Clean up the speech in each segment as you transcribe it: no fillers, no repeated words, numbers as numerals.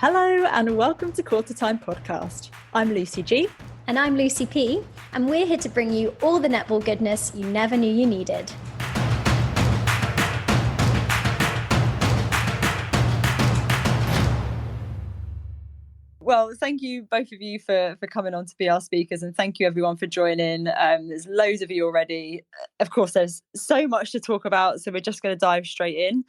Hello and welcome to Qtr Time podcast. I'm Lucy G. And I'm Lucy P. And we're here to bring you all the netball goodness you never knew you needed. Well, thank you both of you for coming on to be our speakers, and thank you everyone for joining. There's loads of you already. Of course, there's so much to talk about, so we're just going to dive straight in.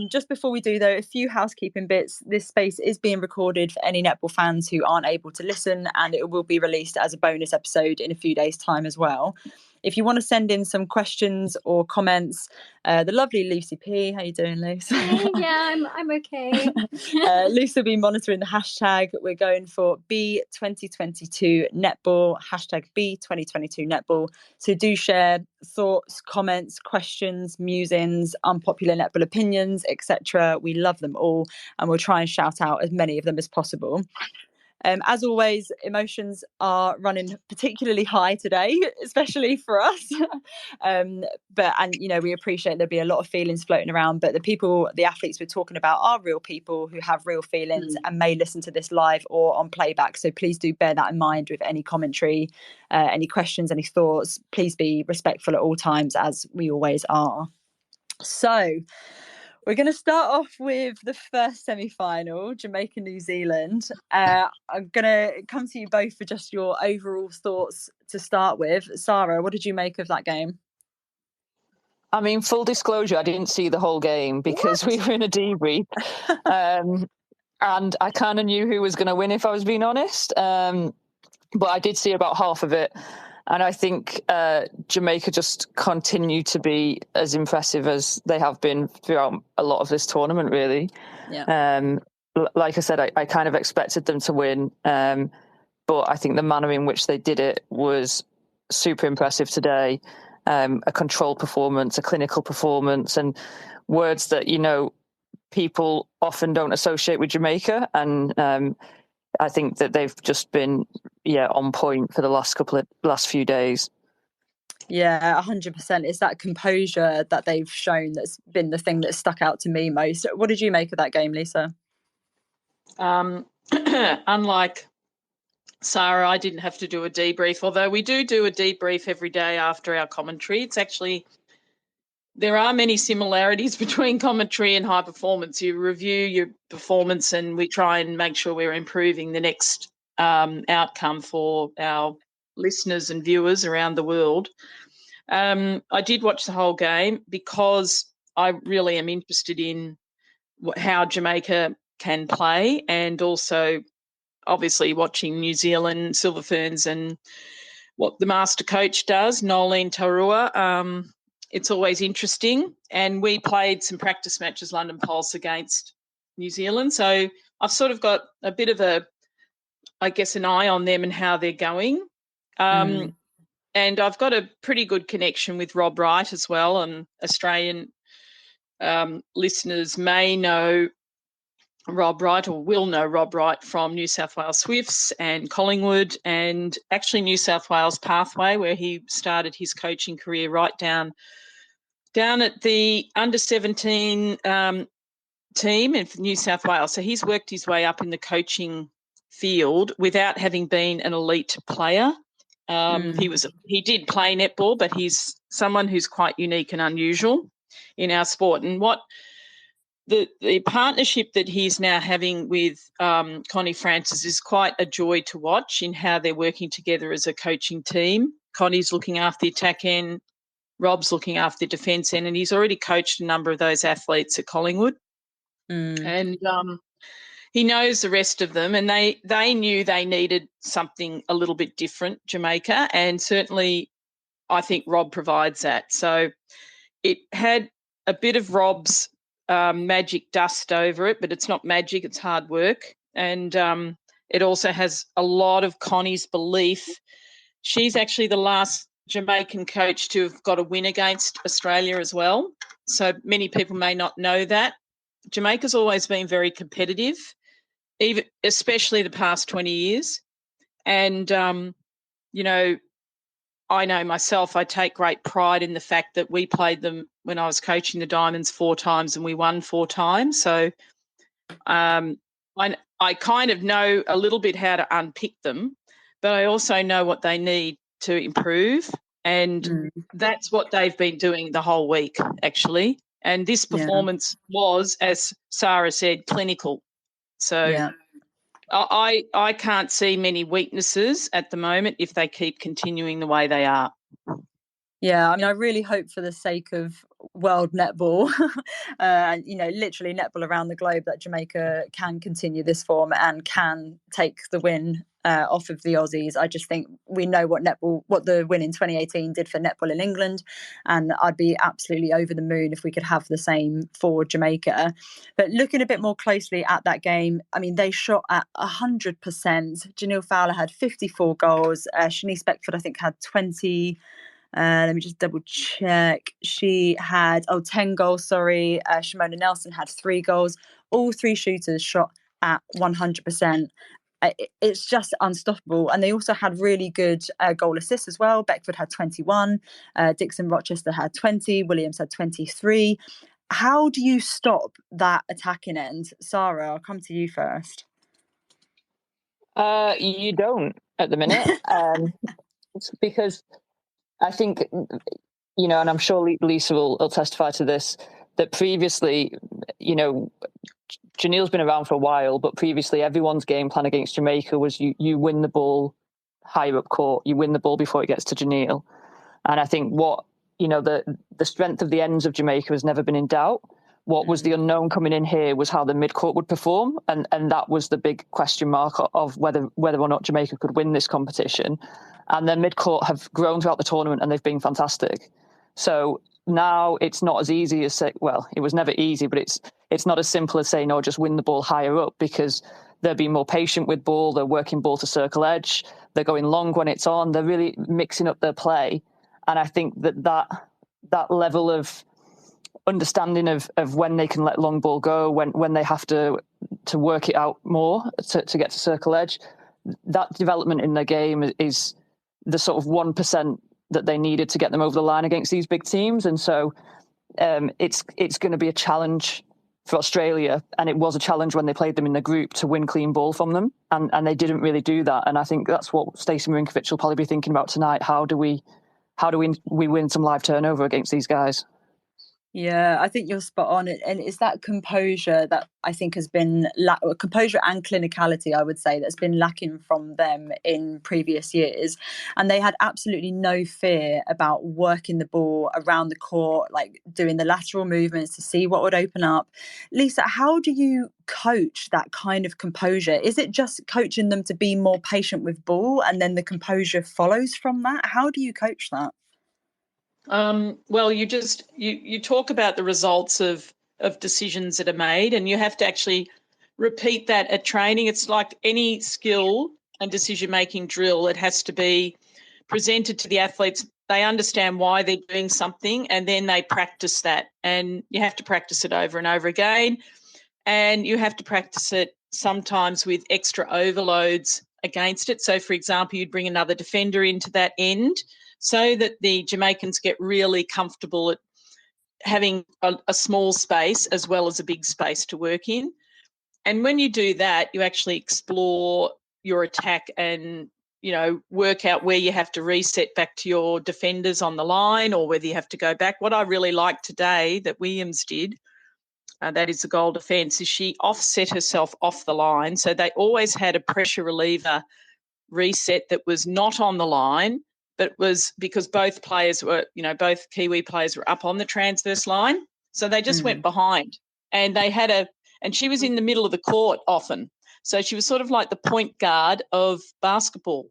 Just before we do, though, a few housekeeping bits. This space is being recorded for any netball fans who aren't able to listen, and it will be released as a bonus episode in a few days' time as well. If you want to send in some questions or comments, the lovely Lucy P. How you doing, Luce? Yeah, I'm okay. Luce will be monitoring the hashtag. We're going for B2022 netball, hashtag B2022 netball. So do share thoughts, comments, questions, musings, unpopular netball opinions, etc. We love them all, and we'll try and shout out as many of them as possible. As always, emotions are running particularly high today, especially for us. We appreciate there'll be a lot of feelings floating around, but the athletes we're talking about are real people who have real feelings and may listen to this live or on playback. So please do bear that in mind with any commentary, any questions, any thoughts. Please be respectful at all times, as we always are. So we're going to start off with the first semi-final, Jamaica-New Zealand. I'm going to come to you both for just your overall thoughts to start with. Sarah, what did you make of that game? I mean, full disclosure, I didn't see the whole game because we were in a debrief. And I kind of knew who was going to win, if I was being honest. But I did see about half of it. And I think Jamaica just continue to be as impressive as they have been throughout a lot of this tournament, really. Yeah. Like I said, I kind of expected them to win. But I think the manner in which they did it was super impressive today. A controlled performance, a clinical performance, and words that, people often don't associate with Jamaica. And I think that they've just been, on point for the last few days. Yeah, 100%. It's that composure that they've shown that's been the thing that stuck out to me most. What did you make of that game, Lisa? Unlike Sarah, I didn't have to do a debrief, although we do a debrief every day after our commentary. There are many similarities between commentary and high performance. You review your performance and we try and make sure we're improving the next outcome for our listeners and viewers around the world. I did watch the whole game because I really am interested in how Jamaica can play, and also obviously watching New Zealand Silver Ferns and what the master coach does, Nolene Taurua. It's always interesting. And we played some practice matches, London Pulse against New Zealand. So I've sort of got a bit of an eye on them and how they're going. And I've got a pretty good connection with Rob Wright as well. And Australian listeners may know Rob Wright, or will know Rob Wright, from New South Wales Swifts and Collingwood, and actually New South Wales Pathway, where he started his coaching career right down at the under-17 team in New South Wales. So he's worked his way up in the coaching field without having been an elite player. He did play netball, but he's someone who's quite unique and unusual in our sport. And what the partnership that he's now having with Connie Francis is quite a joy to watch in how they're working together as a coaching team. Connie's looking after the attack end, Rob's looking after the defence end, and he's already coached a number of those athletes at Collingwood. And he knows the rest of them, and they knew they needed something a little bit different, Jamaica, and certainly I think Rob provides that. So it had a bit of Rob's magic dust over it, but it's not magic, it's hard work. And it also has a lot of Connie's belief. She's actually the last Jamaican coach to have got a win against Australia as well. So many people may not know that. Jamaica's always been very competitive, especially the past 20 years. And, I know myself, I take great pride in the fact that we played them when I was coaching the Diamonds 4 times and we won 4 times. So I I kind of know a little bit how to unpick them, but I also know what they need to improve. And that's what they've been doing the whole week, actually. And this performance was, as Sarah said, clinical. So I can't see many weaknesses at the moment if they keep continuing the way they are. Yeah, I mean, I really hope for the sake of world netball, and literally netball around the globe, that Jamaica can continue this form and can take the win off of the Aussies. I just think we know what the win in 2018 did for netball in England, and I'd be absolutely over the moon if we could have the same for Jamaica. But looking a bit more closely at that game, I mean, they shot at 100%. Janelle Fowler had 54 goals. Shanice Beckford, I think, had 20. Let me just double check. She had 10 goals, sorry. Shimona Nelson had 3 goals. All 3 shooters shot at 100%. It's just unstoppable. And they also had really good goal assists as well. Beckford had 21. Dixon Rochester had 20. Williams had 23. How do you stop that attacking end? Sarah, I'll come to you first. You don't at the minute. Because I think, and I'm sure Lisa will testify to this, that previously, Janelle's been around for a while, but previously everyone's game plan against Jamaica was you win the ball higher up court, you win the ball before it gets to Janelle. And I think the strength of the ends of Jamaica has never been in doubt. What was the unknown coming in here was how the midcourt would perform. And that was the big question mark of whether or not Jamaica could win this competition. And their midcourt have grown throughout the tournament and they've been fantastic. So now it's not as easy as it was never easy, but it's not as simple as saying, just win the ball higher up, because they're being more patient with ball. They're working ball to circle edge. They're going long when it's on. They're really mixing up their play. And I think that level of understanding of when they can let long ball go, when they have to work it out more to get to circle edge, that development in their game is the sort of 1% that they needed to get them over the line against these big teams. And so it's going to be a challenge for Australia, and it was a challenge when they played them in the group to win clean ball from them, and they didn't really do that. And I think that's what Stacey Marinkovic will probably be thinking about tonight. How do we win some live turnover against these guys? Yeah, I think you're spot on. And it's that composure that I think has been composure and clinicality, I would say, that's been lacking from them in previous years. And they had absolutely no fear about working the ball around the court, like doing the lateral movements to see what would open up. Lisa, how do you coach that kind of composure? Is it just coaching them to be more patient with ball and then the composure follows from that? How do you coach that? Well, you talk about the results of decisions that are made, and you have to actually repeat that at training. It's like any skill and decision-making drill. It has to be presented to the athletes. They understand why they're doing something, and then they practice that. And you have to practice it over and over again, and you have to practice it sometimes with extra overloads against it. So, for example, you'd bring another defender into that end, so that the Jamaicans get really comfortable at having a small space as well as a big space to work in. And when you do that, you actually explore your attack and, work out where you have to reset back to your defenders on the line, or whether you have to go back. What I really liked today that Williams did, that is the goal defence, is she offset herself off the line. So they always had a pressure reliever reset that was not on the line, but was because both players were, both Kiwi players were up on the transverse line. So they just went behind, and and she was in the middle of the court often. So she was sort of like the point guard of basketball.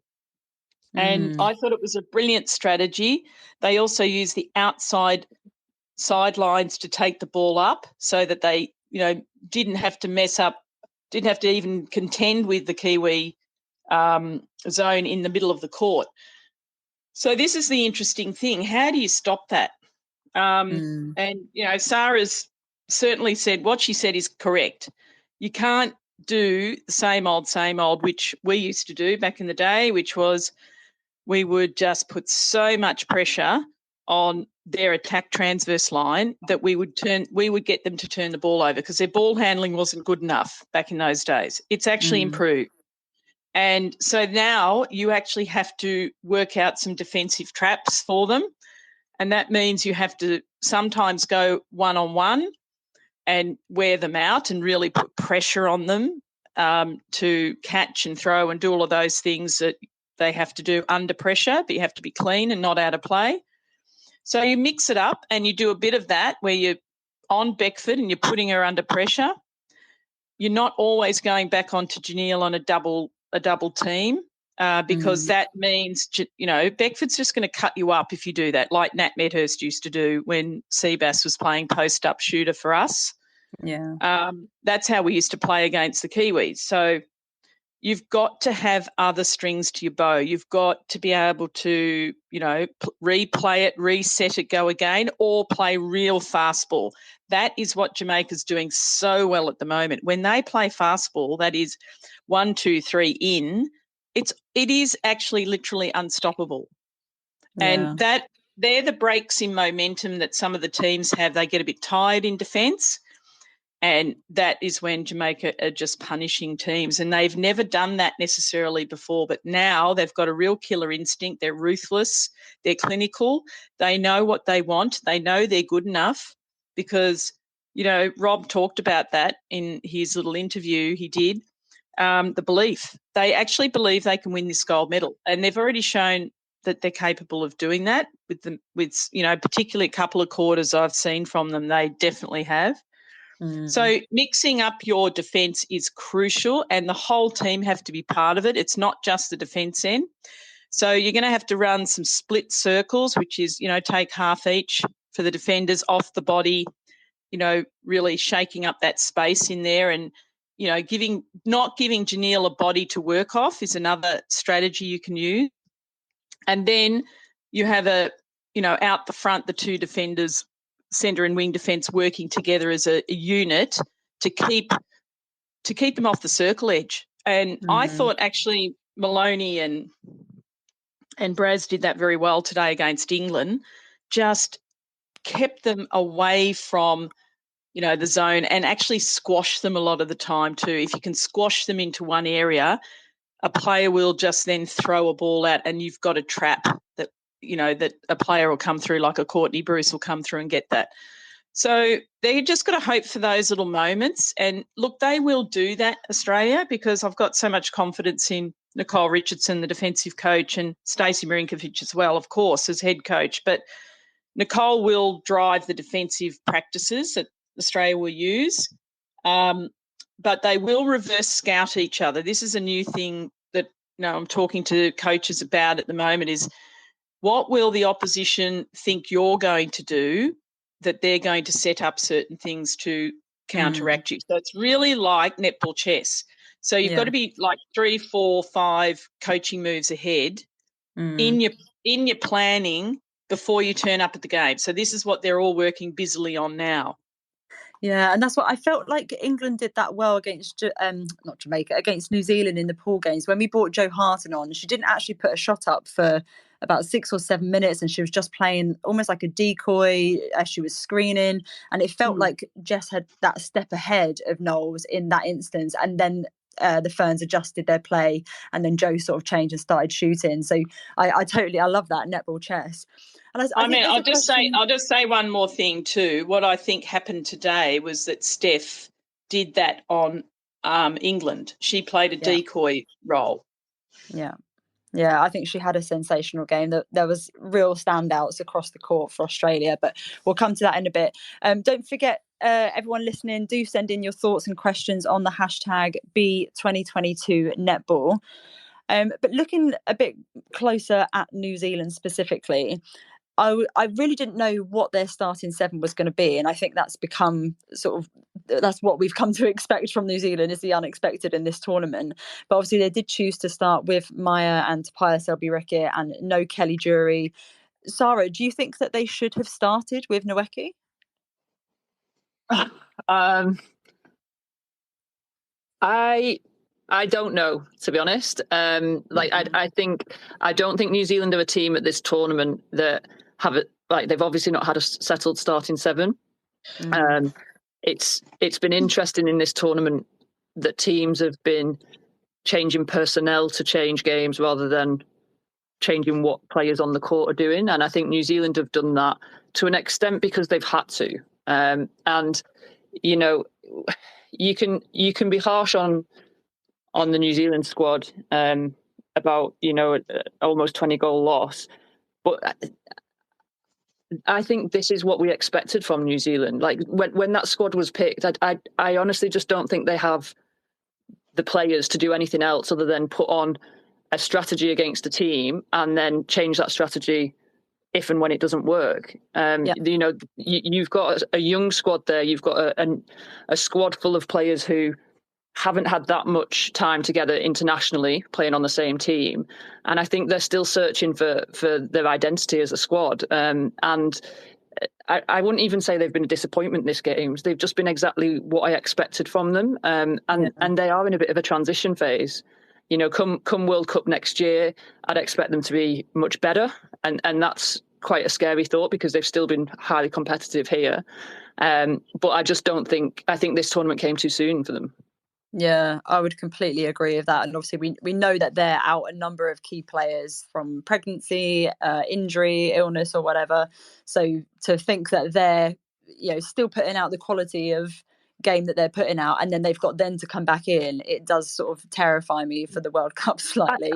And I thought it was a brilliant strategy. They also used the outside sidelines to take the ball up, so that they, didn't have to mess up, didn't have to even contend with the Kiwi zone in the middle of the court. So this is the interesting thing. How do you stop that? And, Sarah's certainly said what she said is correct. You can't do the same old, which we used to do back in the day, which was we would just put so much pressure on their attack transverse line that we would get them to turn the ball over because their ball handling wasn't good enough back in those days. It's actually improved. And so now you actually have to work out some defensive traps for them. And that means you have to sometimes go one-on-one and wear them out and really put pressure on them to catch and throw and do all of those things that they have to do under pressure, but you have to be clean and not out of play. So you mix it up and you do a bit of that where you're on Beckford and you're putting her under pressure. You're not always going back onto Janelle on a double team because that means, Beckford's just going to cut you up if you do that, like Nat Medhurst used to do when Seabass was playing post-up shooter for us. Yeah. That's how we used to play against the Kiwis. So you've got to have other strings to your bow. You've got to be able to, replay it, reset it, go again, or play real fastball. That is what Jamaica's doing so well at the moment. When they play fastball, that is 1, 2, 3 in, it is actually literally unstoppable. Yeah. And they're the breaks in momentum that some of the teams have. They get a bit tired in defence. And that is when Jamaica are just punishing teams. And they've never done that necessarily before. But now they've got a real killer instinct. They're ruthless. They're clinical. They know what they want. They know they're good enough because, Rob talked about that in his little interview he did, the belief. They actually believe they can win this gold medal. And they've already shown that they're capable of doing that with particularly a couple of quarters I've seen from them. They definitely have. So mixing up your defence is crucial and the whole team have to be part of it. It's not just the defence end. So you're going to have to run some split circles, which is, take half each for the defenders off the body, really shaking up that space in there and, not giving Janelle a body to work off is another strategy you can use. And then you have out the front, the two defenders, centre and wing defence working together as a unit to keep them off the circle edge. And I thought actually Maloney and Braz did that very well today against England, just kept them away from, the zone and actually squashed them a lot of the time too. If you can squash them into one area, a player will just then throw a ball out and you've got a trap that, that a player will come through, like a Courtney Bruce will come through and get that. So they're just got to hope for those little moments. And, look, they will do that, Australia, because I've got so much confidence in Nicole Richardson, the defensive coach, and Stacey Marinkovic as well, of course, as head coach. But Nicole will drive the defensive practices that Australia will use, but they will reverse scout each other. This is a new thing that I'm talking to coaches about at the moment is what will the opposition think you're going to do that they're going to set up certain things to counteract you. So it's really like netball chess. So you've got to be like 3, 4, 5 coaching moves ahead in your planning before you turn up at the game. So this is what they're all working busily on now. Yeah, and that's what I felt like England did that well against, not Jamaica, against New Zealand in the pool games. When we brought Jo Harton on, she didn't actually put a shot up for about 6 or 7 minutes and she was just playing almost like a decoy as she was screening. And it felt like Jess had that step ahead of Knowles in that instance. And then the Ferns adjusted their play and then Jo sort of changed and started shooting. So I love that netball chess. And I'll just say one more thing too. What I think happened today was that Steph did that on England. She played a decoy role. Yeah, I think she had a sensational game. There was real standouts across the court for Australia, but we'll come to that in a bit. Don't forget, everyone listening, do send in your thoughts and questions on the hashtag #B2022netball. But looking a bit closer at New Zealand specifically, I really didn't know what their starting 7 was going to be. And I think that's become that's what we've come to expect from New Zealand is the unexpected in this tournament. But obviously they did choose to start with Maya and Tapia Selby-Rickett and no Kelly Jury. Sarah, do you think that they should have started with Nweke? I don't know, to be honest. I don't think New Zealand are a team at this tournament that have like they've obviously not had a settled starting seven. It's been interesting in this tournament that teams have been changing personnel to change games rather than changing what players on the court are doing. And I think New Zealand have done that to an extent because they've had to. And you know, you can be harsh on the New Zealand squad about, you know, almost 20-goal loss, but I think this is what we expected from New Zealand. Like when that squad was picked, I honestly just don't think they have the players to do anything else other than put on a strategy against a team and then change that strategy if and when it doesn't work. You know, you've got a young squad there. You've got a squad full of players who haven't had that much time together internationally playing on the same team. And I think they're still searching for their identity as a squad. And I wouldn't even say they've been a disappointment this games. They've just been exactly what I expected from them. And they are in a bit of a transition phase. You know, come World Cup next year, I'd expect them to be much better. And that's quite a scary thought because they've still been highly competitive here. But I just don't think, I think this tournament came too soon for them. Yeah, I would completely agree with that. And obviously we know that they're out a number of key players from pregnancy, injury, illness or whatever. So to think that they're, you know, still putting out the quality of game that they're putting out and then they've got them to come back in, it does sort of terrify me for the World Cup slightly.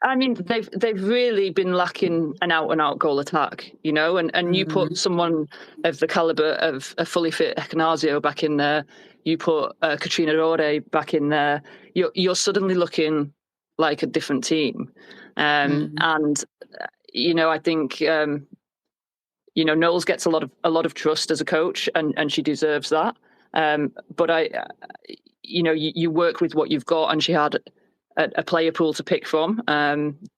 I mean, they've really been lacking an out-and-out goal attack, you know, and you put someone of the calibre of a fully fit Ekanasio back in there, you put Katrina Rore back in there, you're suddenly looking like a different team. And, you know, I think, you know, Knowles gets a lot of trust as a coach and she deserves that. But you know, you work with what you've got, and she had a player pool to pick from.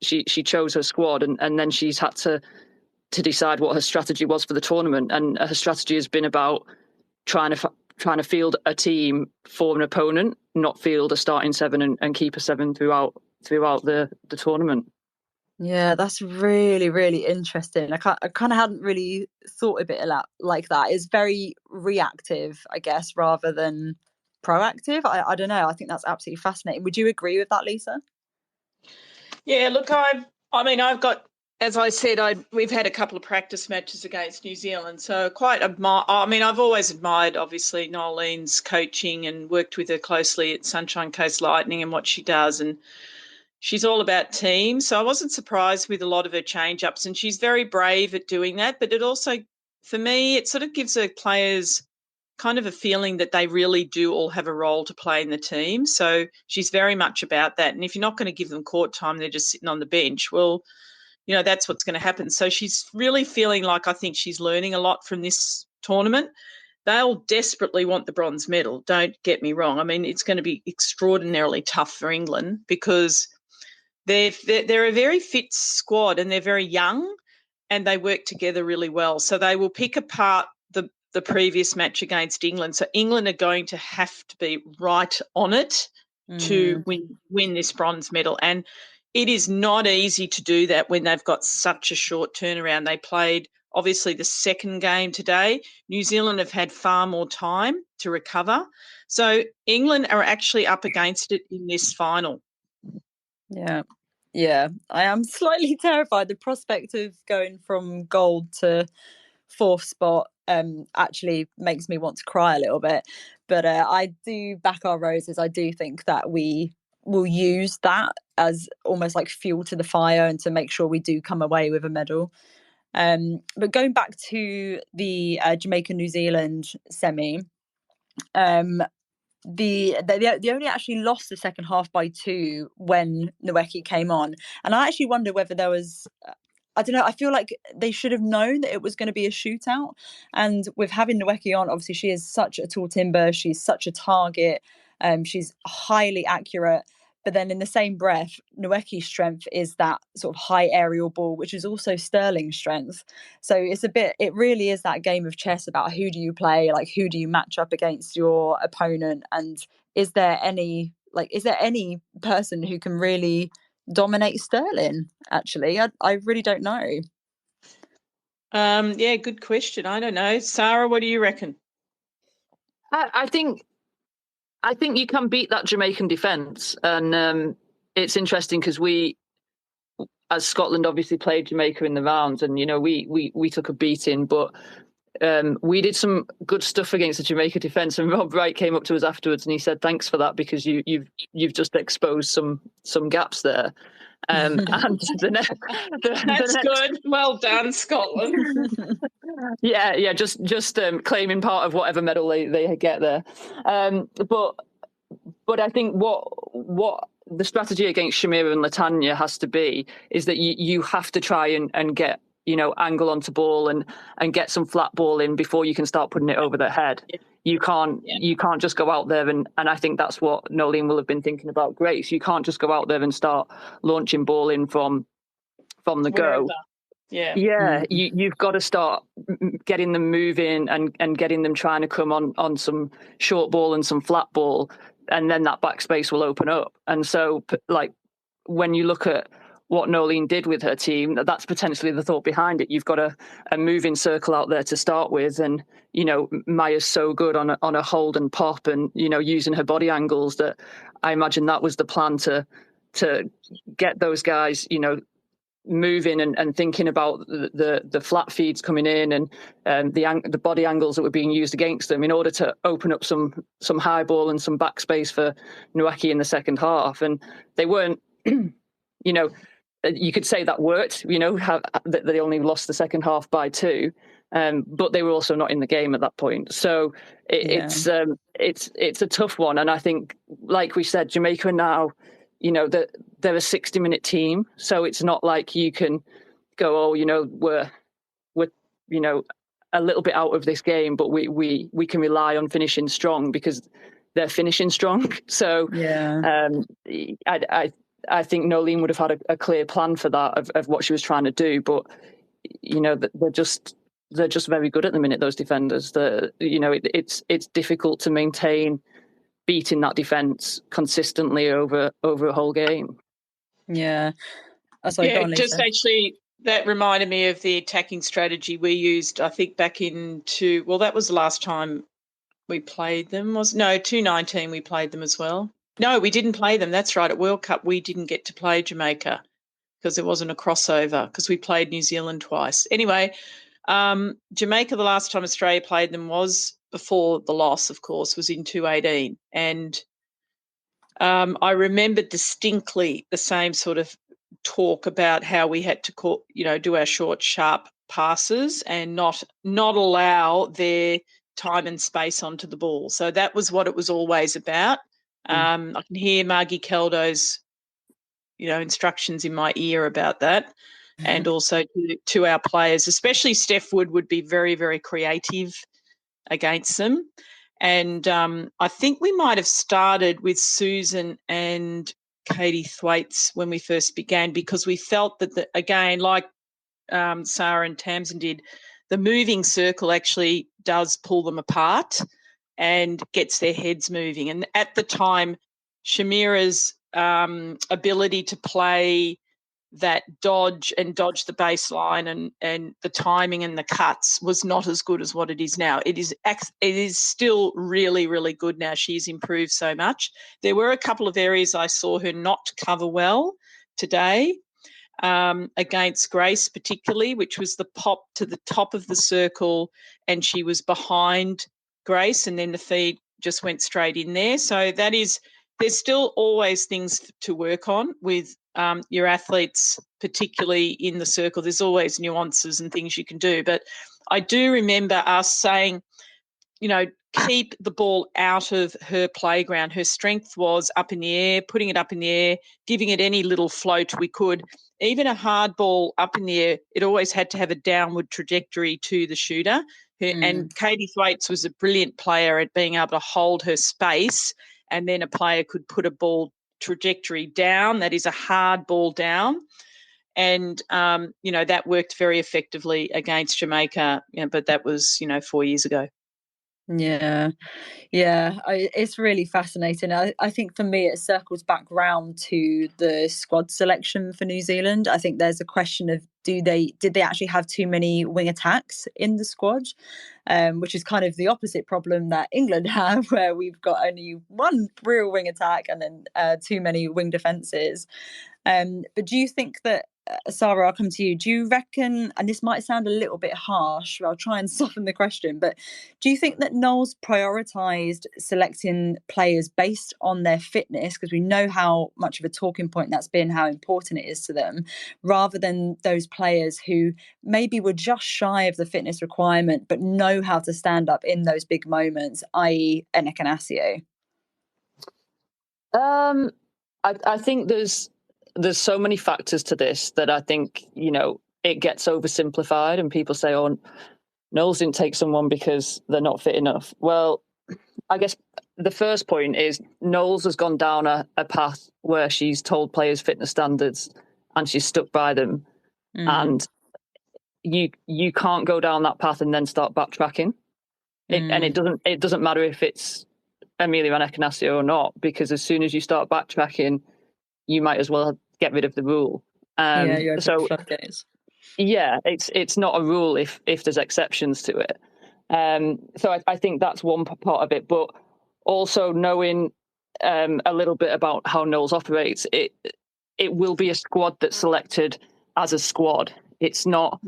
She chose her squad, and then she's had to decide what her strategy was for the tournament. And her strategy has been about trying to field a team for an opponent, not field a starting seven and keep a seven throughout the tournament. Yeah, that's really, really interesting. I kind of hadn't really thought of it like that. It's very reactive, I guess, rather than proactive. I don't know. I think that's absolutely fascinating. Would you agree with that, Lisa? Yeah, look, I've got, as I said, we've had a couple of practice matches against New Zealand, so quite admire. I mean, I've always admired, obviously, Nolene's coaching and worked with her closely at Sunshine Coast Lightning and what she does, and she's all about team. So I wasn't surprised with a lot of her change-ups, and she's very brave at doing that. But it also, for me, it sort of gives her players kind of a feeling that they really do all have a role to play in the team. So she's very much about that. And if you're not going to give them court time, they're just sitting on the bench. Well, you know, that's what's going to happen. So she's really feeling like I think she's learning a lot from this tournament. They'll desperately want the bronze medal, don't get me wrong. I mean, it's going to be extraordinarily tough for England because they're a very fit squad and they're very young and they work together really well. So they will pick apart the previous match against England. So England are going to have to be right on it to win this bronze medal. And it is not easy to do that when they've got such a short turnaround. They played, obviously, the second game today. New Zealand have had far more time to recover. So England are actually up against it in this final. Yeah, I am slightly terrified. The prospect of going from gold to fourth spot actually makes me want to cry a little bit. But I do back our roses. I do think that we will use that as almost like fuel to the fire and to make sure we do come away with a medal. But going back to the Jamaica-New Zealand semi, they only actually lost the second half by 2 when Nweki came on. And I actually wonder whether there was... I don't know. I feel like they should have known that it was going to be a shootout. And with having Nweki on, obviously she is such a tall timber. She's such a target. She's highly accurate. But then in the same breath, Nweki's strength is that sort of high aerial ball, which is also Sterling's strength. So it really is that game of chess about who do you play, like who do you match up against your opponent, and is there any person who can really dominate Sterling? Actually, I really don't know. Yeah, good question. I don't know. Sarah, what do you reckon? I think you can beat that Jamaican defence, and it's interesting because we, as Scotland, obviously played Jamaica in the rounds, and we took a beating, but we did some good stuff against the Jamaica defence. And Rob Wright came up to us afterwards and he said, "Thanks for that, because you've just exposed some gaps there." And That's good. Well done, Scotland. yeah, just claiming part of whatever medal they get there. But I think what the strategy against Shamira and Latanya has to be is that you have to try and get angle onto ball and get some flat ball in before you can start putting it over their head. Yeah. You can't just go out there and I think that's what Nolene will have been thinking about Grace. You can't just go out there and start launching ball in from the go. Yeah. You've got to start getting them moving and getting them trying to come on some short ball and some flat ball, and then that backspace will open up. And so, like, when you look at what Nolene did with her team, that's potentially the thought behind it. You've got a moving circle out there to start with, and Maya's so good on a hold and pop, and using her body angles, that I imagine that was the plan to get those guys moving and thinking about the flat feeds coming in and the body angles that were being used against them in order to open up some high ball and some backspace for Nweki in the second half. And they weren't, you could say that worked, they only lost the second half by 2, but they were also not in the game at that point. So it's a tough one. And I think, like we said, Jamaica are now, they're a 60-minute team, so it's not like you can go, we're a little bit out of this game, but we can rely on finishing strong because they're finishing strong. So I think Nolene would have had a clear plan for that of what she was trying to do, but they're just very good at the minute. Those defenders, it's difficult to maintain beating that defence consistently over a whole game. Yeah. Actually, that reminded me of the attacking strategy we used, I think, back that was the last time we played them. 2019 we played them as well. No, we didn't play them. That's right. At World Cup, we didn't get to play Jamaica because there wasn't a crossover because we played New Zealand twice. Anyway, Jamaica, the last time Australia played them was before the loss, of course, was in 2018. And I remember distinctly the same sort of talk about how we had to do our short, sharp passes and not allow their time and space onto the ball. So that was what it was always about. I can hear Margie Keldo's, instructions in my ear about that. And also to our players, especially Steph would be very, very creative against them. And I think we might have started with Susan and Katie Thwaites when we first began, because we felt that, again, like Sarah and Tamsin did, the moving circle actually does pull them apart and gets their heads moving. And at the time, Shamira's ability to play that dodge the baseline and the timing and the cuts was not as good as what it is now. It is still really, really good now. She's improved so much. There were a couple of areas I saw her not cover well today, against Grace particularly, which was the pop to the top of the circle and she was behind Grace and then the feed just went straight in there. So there's still always things to work on with your athletes, particularly in the circle. There's always nuances and things you can do. But I do remember us saying, keep the ball out of her playground. Her strength was up in the air, putting it up in the air, giving it any little float we could. Even a hard ball up in the air, it always had to have a downward trajectory to the shooter. And Katie Thwaites was a brilliant player at being able to hold her space, and then a player could put a ball trajectory down, that is a hard ball down. And, that worked very effectively against Jamaica, but that was, 4 years ago. Yeah. It's really fascinating. I think for me, it circles back round to the squad selection for New Zealand. I think there's a question of did they actually have too many wing attacks in the squad, which is kind of the opposite problem that England have, where we've got only one real wing attack and then too many wing defences. But do you think that, Sarah, I'll come to you. Do you reckon, and this might sound a little bit harsh, I'll try and soften the question, but do you think that Knowles prioritised selecting players based on their fitness, because we know how much of a talking point that's been, how important it is to them, rather than those players who maybe were just shy of the fitness requirement but know how to stand up in those big moments, i.e. Enoch and Asio? I think there's so many factors to this that I think, it gets oversimplified and people say, oh, Knowles didn't take someone because they're not fit enough. Well, I guess the first point is Knowles has gone down a path where she's told players fitness standards and she's stuck by them. And you can't go down that path and then start backtracking. And it doesn't matter if it's Amelia Anacanacio or not, because as soon as you start backtracking, you might as well get rid of the rule. So yeah, it's not a rule if there's exceptions to it. So I think that's one part of it, but also knowing a little bit about how Knowles operates, it will be a squad that's selected as a squad. It's not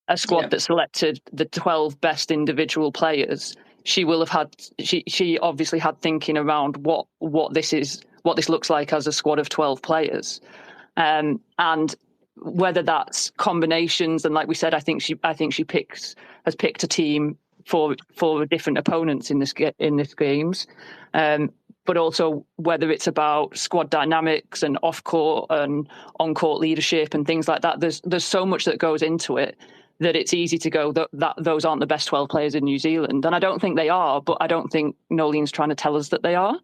a squad that selected the 12 best individual players. She will have had. She obviously had thinking around what this looks like as a squad of 12 players, and whether that's combinations. And like we said, I think she has picked a team for different opponents in this games. But also whether it's about squad dynamics and off-court and on-court leadership and things like that. There's so much that goes into it that it's easy to go that those aren't the best 12 players in New Zealand. And I don't think they are, but I don't think Nolene's trying to tell us that they are.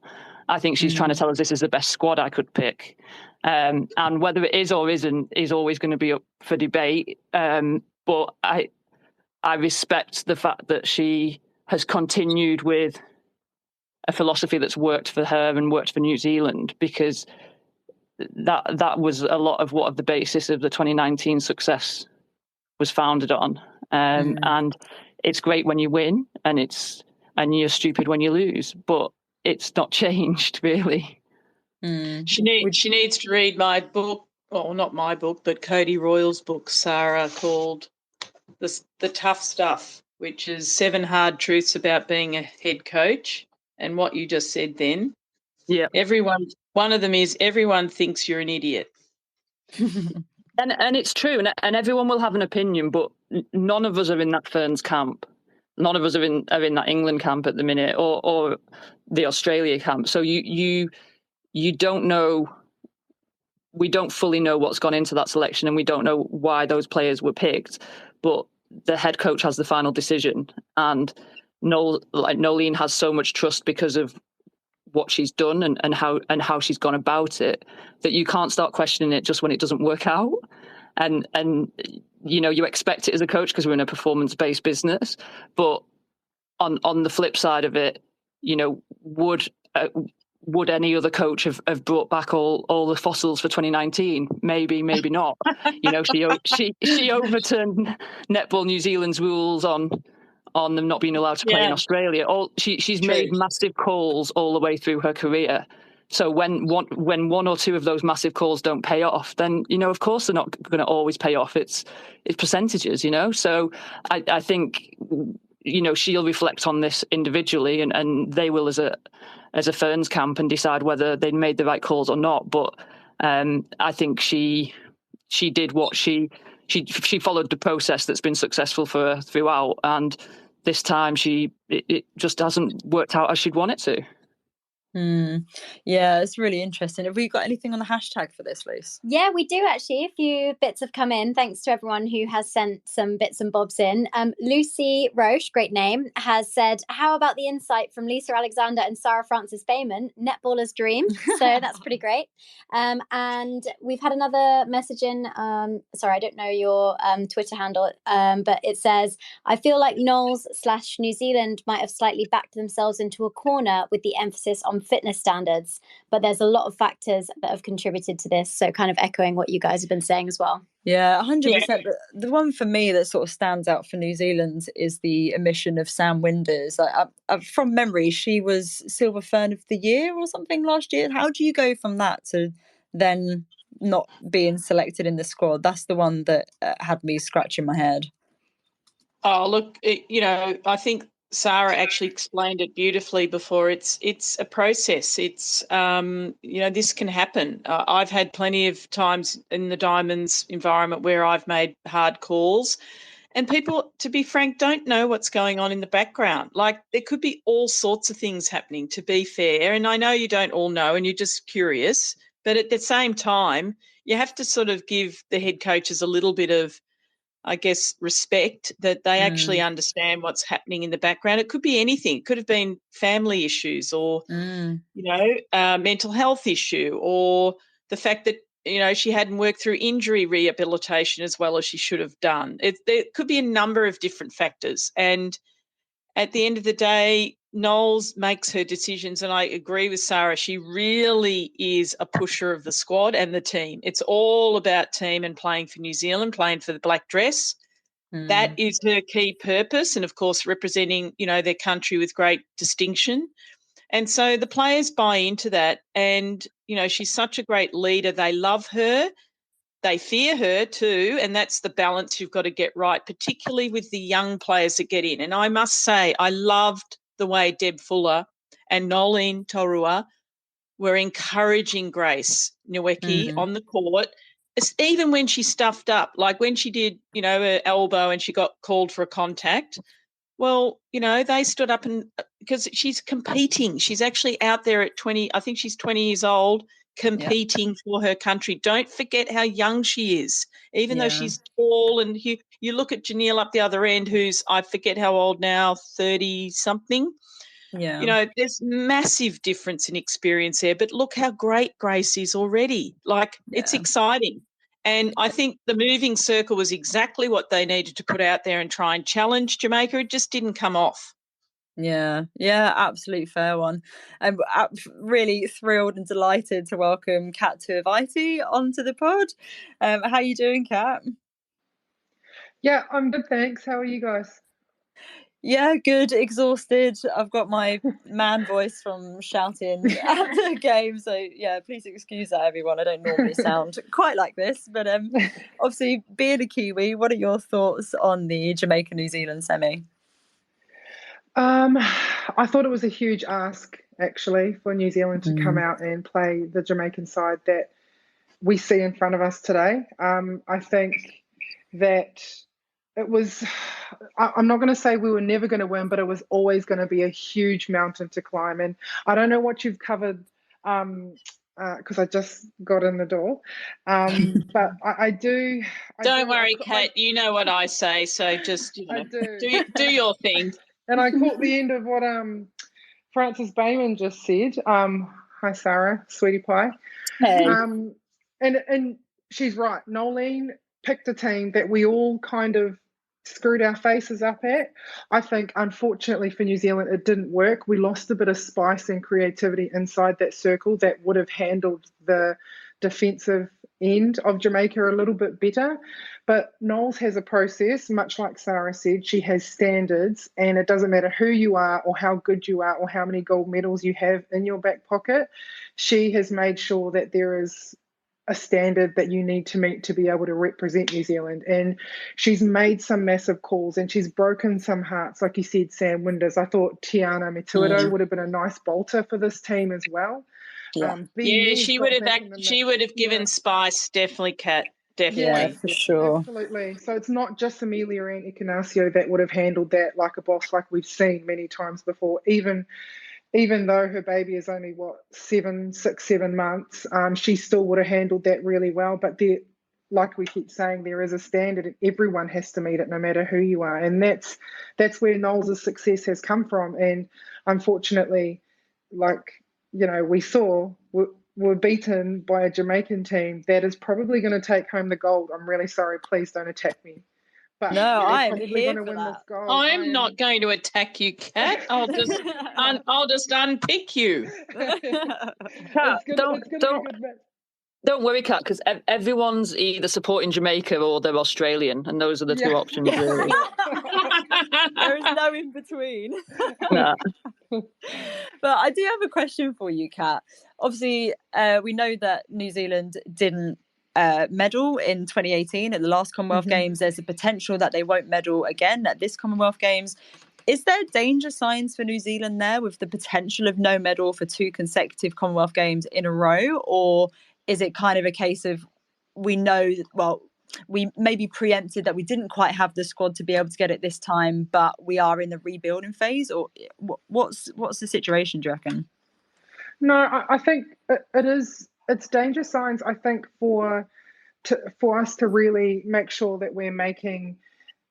I think she's trying to tell us this is the best squad I could pick. And whether it is or isn't is always going to be up for debate. But I respect the fact that she has continued with a philosophy that's worked for her and worked for New Zealand, because that was a lot of what the basis of the 2019 success was founded on. And it's great when you win, and you're stupid when you lose, but it's not changed really. She needs to read my book, or not my book, but Cody Royal's book, Sarah, called The Tough Stuff, which is 7 Hard Truths About Being a Head Coach. And what you just said then, one of them is everyone thinks you're an idiot. And it's true, and everyone will have an opinion, but none of us are in that Ferns camp. None of us are in that England camp at the minute, or the Australia camp. So you don't know. We don't fully know what's gone into that selection, and we don't know why those players were picked. But the head coach has the final decision, and Nolene has so much trust because of what she's done and how she's gone about it, that you can't start questioning it just when it doesn't work out. And you expect it as a coach because we're in a performance-based business. But on the flip side of it, would any other coach have brought back all the fossils for 2019? Maybe not. She overturned Netball New Zealand's rules on them not being allowed to play in Australia. She's made massive calls all the way through her career. So when one or two of those massive calls don't pay off, then of course they're not going to always pay off. It's percentages, So I think she'll reflect on this individually, and they will as a Ferns camp and decide whether they made the right calls or not. But I think she did what she followed the process that's been successful for her throughout, and this time it just hasn't worked out as she'd want it to. Yeah, it's really interesting. Have we got anything on the hashtag for this, Luce? Yeah, we do actually. A few bits have come in. Thanks to everyone who has sent some bits and bobs in. Lucy Roche, great name, has said, "How about the insight from Lisa Alexander and Sara Francis-Bayman? Netballer's dream." So that's pretty great. And we've had another message in. Sorry, I don't know your Twitter handle, but it says, "I feel like Knowles/New Zealand might have slightly backed themselves into a corner with the emphasis on fitness standards, but there's a lot of factors that have contributed to this." So kind of echoing what you guys have been saying as well. Yeah, 100%. The one for me that sort of stands out for New Zealand is the omission of Sam Winders. From memory, she was Silver Fern of the Year or something last year. How do you go from that to then not being selected in the squad? That's the one that had me scratching my head. Oh, look, I think Sarah actually explained it beautifully before. It's a process. It's this can happen. I've had plenty of times in the Diamonds environment where I've made hard calls, and people, to be frank, don't know what's going on in the background. Like, there could be all sorts of things happening, to be fair, and I know you don't all know and you're just curious, but at the same time, you have to sort of give the head coaches a little bit of, I guess, respect that they actually understand what's happening in the background. It could be anything. It could have been family issues or, mental health issue, or the fact that, she hadn't worked through injury rehabilitation as well as she should have done. There could be a number of different factors. And at the end of the day, Knowles makes her decisions, and I agree with Sarah. She really is a pusher of the squad and the team. It's all about team and playing for New Zealand, playing for the black dress. That is her key purpose, and, of course, representing, their country with great distinction. And so the players buy into that, and, she's such a great leader. They love her. They fear her too, and that's the balance you've got to get right, particularly with the young players that get in. And I must say, I loved the way Deb Fuller and Nolene Taurua were encouraging Grace Nweke on the court, even when she stuffed up, like when she did, her elbow and she got called for a contact. Well, they stood up, and because she's competing, she's actually out there at 20, I think she's 20 years old, competing for her country. Don't forget how young she is, even though she's tall. And you look at Janelle up the other end, who's, I forget how old now, 30 something. Yeah. There's massive difference in experience there, but look how great Grace is already. It's exciting. And I think the moving circle was exactly what they needed to put out there and try and challenge Jamaica. It just didn't come off. Yeah, absolute fair one. I'm really thrilled and delighted to welcome Kat Tuiviti onto the pod. How are you doing, Kat? Yeah, I'm good, thanks. How are you guys? Yeah, good, exhausted. I've got my man voice from shouting at the game. So, yeah, please excuse that, everyone. I don't normally sound quite like this. But obviously, being a Kiwi, what are your thoughts on the Jamaica-New Zealand semi? I thought it was a huge ask, actually, for New Zealand to come out and play the Jamaican side that we see in front of us today. I think that it was, I'm not going to say we were never going to win, but it was always going to be a huge mountain to climb. And I don't know what you've covered, because I just got in the door. But I do. Don't worry, Kat. You know what I say, so just do your thing. And I caught the end of what Francis-Bayman just said. Hi, Sarah, sweetie pie. Hey. And she's right. Nolene picked a team that we all kind of screwed our faces up at. I think, unfortunately for New Zealand, it didn't work. We lost a bit of spice and creativity inside that circle that would have handled the defensive end of Jamaica a little bit better. But Knowles has a process, much like Sarah said. She has standards, and it doesn't matter who you are or how good you are or how many gold medals you have in your back pocket. She has made sure that there is a standard that you need to meet to be able to represent New Zealand. And she's made some massive calls, and she's broken some hearts. Like you said, Sam Winders. I thought Tiana Metuido would have been a nice bolter for this team as well. Yeah, she would have given spice, definitely, Kat. Definitely. Yeah, for sure. Absolutely. So it's not just Amelia and Ignacio that would have handled that like a boss, like we've seen many times before. Even even though her baby is only, 7 months, she still would have handled that really well. But like we keep saying, there is a standard and everyone has to meet it, no matter who you are. And that's where Knowles' success has come from. And unfortunately, like, we saw, we're beaten by a Jamaican team that is probably going to take home the gold. I'm really sorry. Please don't attack me. But no, I am probably here going to for win that. this gold. I'm not going to attack you, Kat. I'll just unpick you. Kat, don't worry, Kat, because everyone's either supporting Jamaica or they're Australian, and those are the two options, really. There is no in between. Nah. But I do have a question for you, Kat. Obviously, we know that New Zealand didn't medal in 2018 at the last Commonwealth Games. There's a potential that they won't medal again at this Commonwealth Games. Is there danger signs for New Zealand there with the potential of no medal for 2 consecutive Commonwealth Games in a row? Or is it kind of a case of we maybe preempted that we didn't quite have the squad to be able to get it this time, but we are in the rebuilding phase? Or what's the situation, do you reckon? No, I think it's danger signs, I think, for us to really make sure that we're making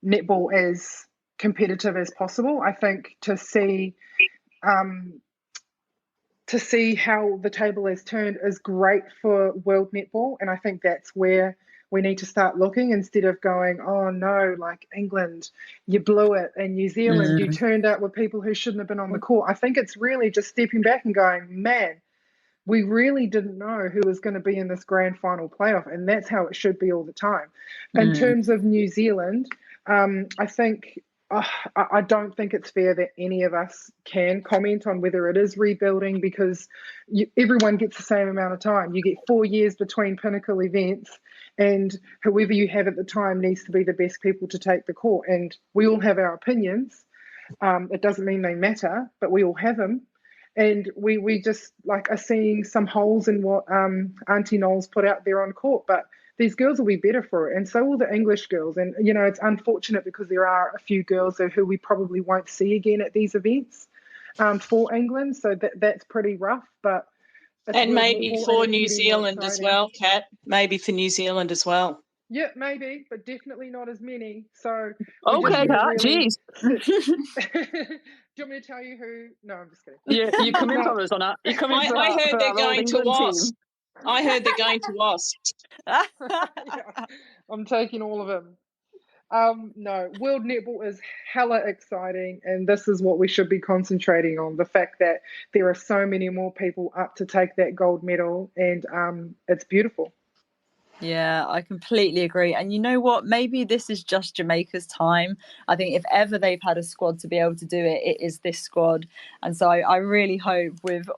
netball as competitive as possible. I think to see how the table has turned is great for world netball, and I think that's where we need to start looking, instead of going, oh no, like England, you blew it, and New Zealand, you turned up with people who shouldn't have been on the court. I think it's really just stepping back and going, man, we really didn't know who was going to be in this grand final playoff, and that's how it should be all the time. In terms of New Zealand, I think I don't think it's fair that any of us can comment on whether it is rebuilding, because everyone gets the same amount of time. You get 4 years between pinnacle events, and whoever you have at the time needs to be the best people to take the court. And we all have our opinions. It doesn't mean they matter, but we all have them. And we just are seeing some holes in what Auntie Knowles put out there on court. But these girls will be better for it, and so will the English girls. And, it's unfortunate because there are a few girls who we probably won't see again at these events for England. So that's pretty rough. But and maybe for New Zealand as well, Kat. Maybe for New Zealand as well. Yeah, maybe, but definitely not as many. So okay, Kat, jeez. Do you want me to tell you who? No, I'm just kidding. Yeah, you come in for us on that. You come in I heard they're going to Wasps. I heard they're going to Wasps. Yeah, I'm taking all of them. No, World Netball is hella exciting, and this is what we should be concentrating on, the fact that there are so many more people up to take that gold medal, and it's beautiful. Yeah, I completely agree. And you know what? Maybe this is just Jamaica's time. I think if ever they've had a squad to be able to do it, it is this squad. And so I really hope with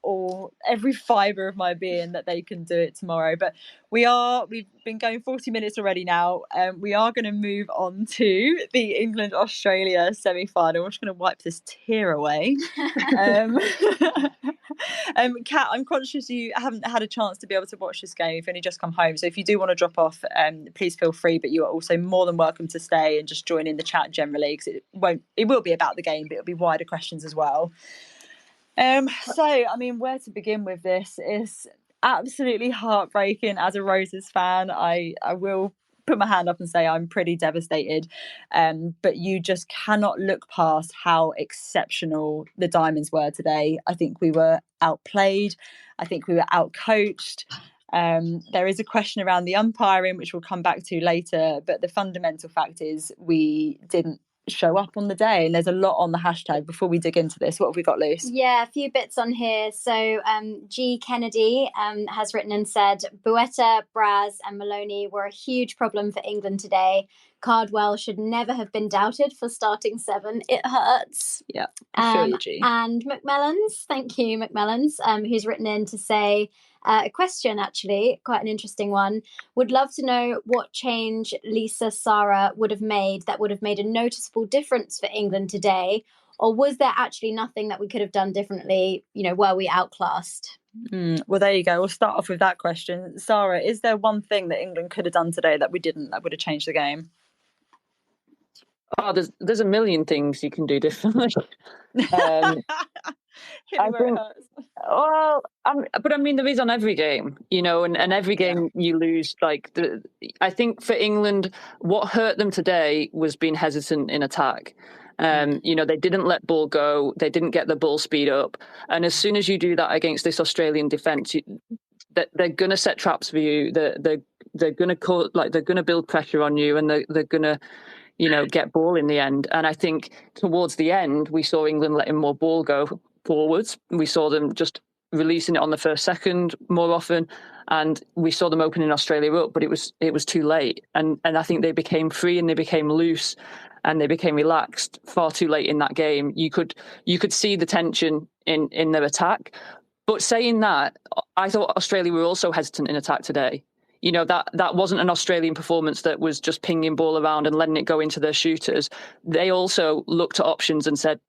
every fibre of my being that they can do it tomorrow. But we've been going 40 minutes already now. We are going to move on to the England-Australia semi-final. I'm just going to wipe this tear away. Kat, I'm conscious you haven't had a chance to be able to watch this game. You've only just come home. So if you do want to drop off, please feel free. But you are also more than welcome to stay and just join in the chat generally, because it will be about the game, but it'll be wider questions as well. So, I mean, where to begin with this is absolutely heartbreaking. As a Roses fan, I will put my hand up and say I'm pretty devastated, but you just cannot look past how exceptional the Diamonds were today. I think we were outplayed. I think we were outcoached. There is a question around the umpiring, which we'll come back to later, but the fundamental fact is we didn't show up on the day, and there's a lot on the hashtag. Before we dig into this, what have we got, Luce? Yeah, a few bits on here. So G Kennedy has written and said Buetta, Braz and Maloney were a huge problem for England today. Cardwell should never have been doubted for starting 7. It hurts. Yeah, I feel you, G. And McMellans, thank you, McMellans, who's written in to say a question, actually, quite an interesting one. Would love to know what change Lisa Sara would have made that would have made a noticeable difference for England today, or was there actually nothing that we could have done differently? Were we outclassed? Well, there you go. We'll start off with that question. Sara, is there one thing that England could have done today that we didn't, that would have changed the game? Oh, there's a million things you can do differently. Hit me where it hurts. Well, but I mean, there is on every game, and every game you lose. I think for England, what hurt them today was being hesitant in attack. They didn't let ball go. They didn't get the ball speed up. And as soon as you do that against this Australian defence, they're going to set traps for you. They're going to they're going to build pressure on you, and they're going to get ball in the end. And I think towards the end, we saw England letting more ball go forwards. We saw them just releasing it on the first second more often, and we saw them opening Australia up, but it was too late. And I think they became free and they became loose and they became relaxed far too late in that game. You could see the tension in their attack. But saying that, I thought Australia were also hesitant in attack today. That wasn't an Australian performance that was just pinging ball around and letting it go into their shooters. They also looked at options and said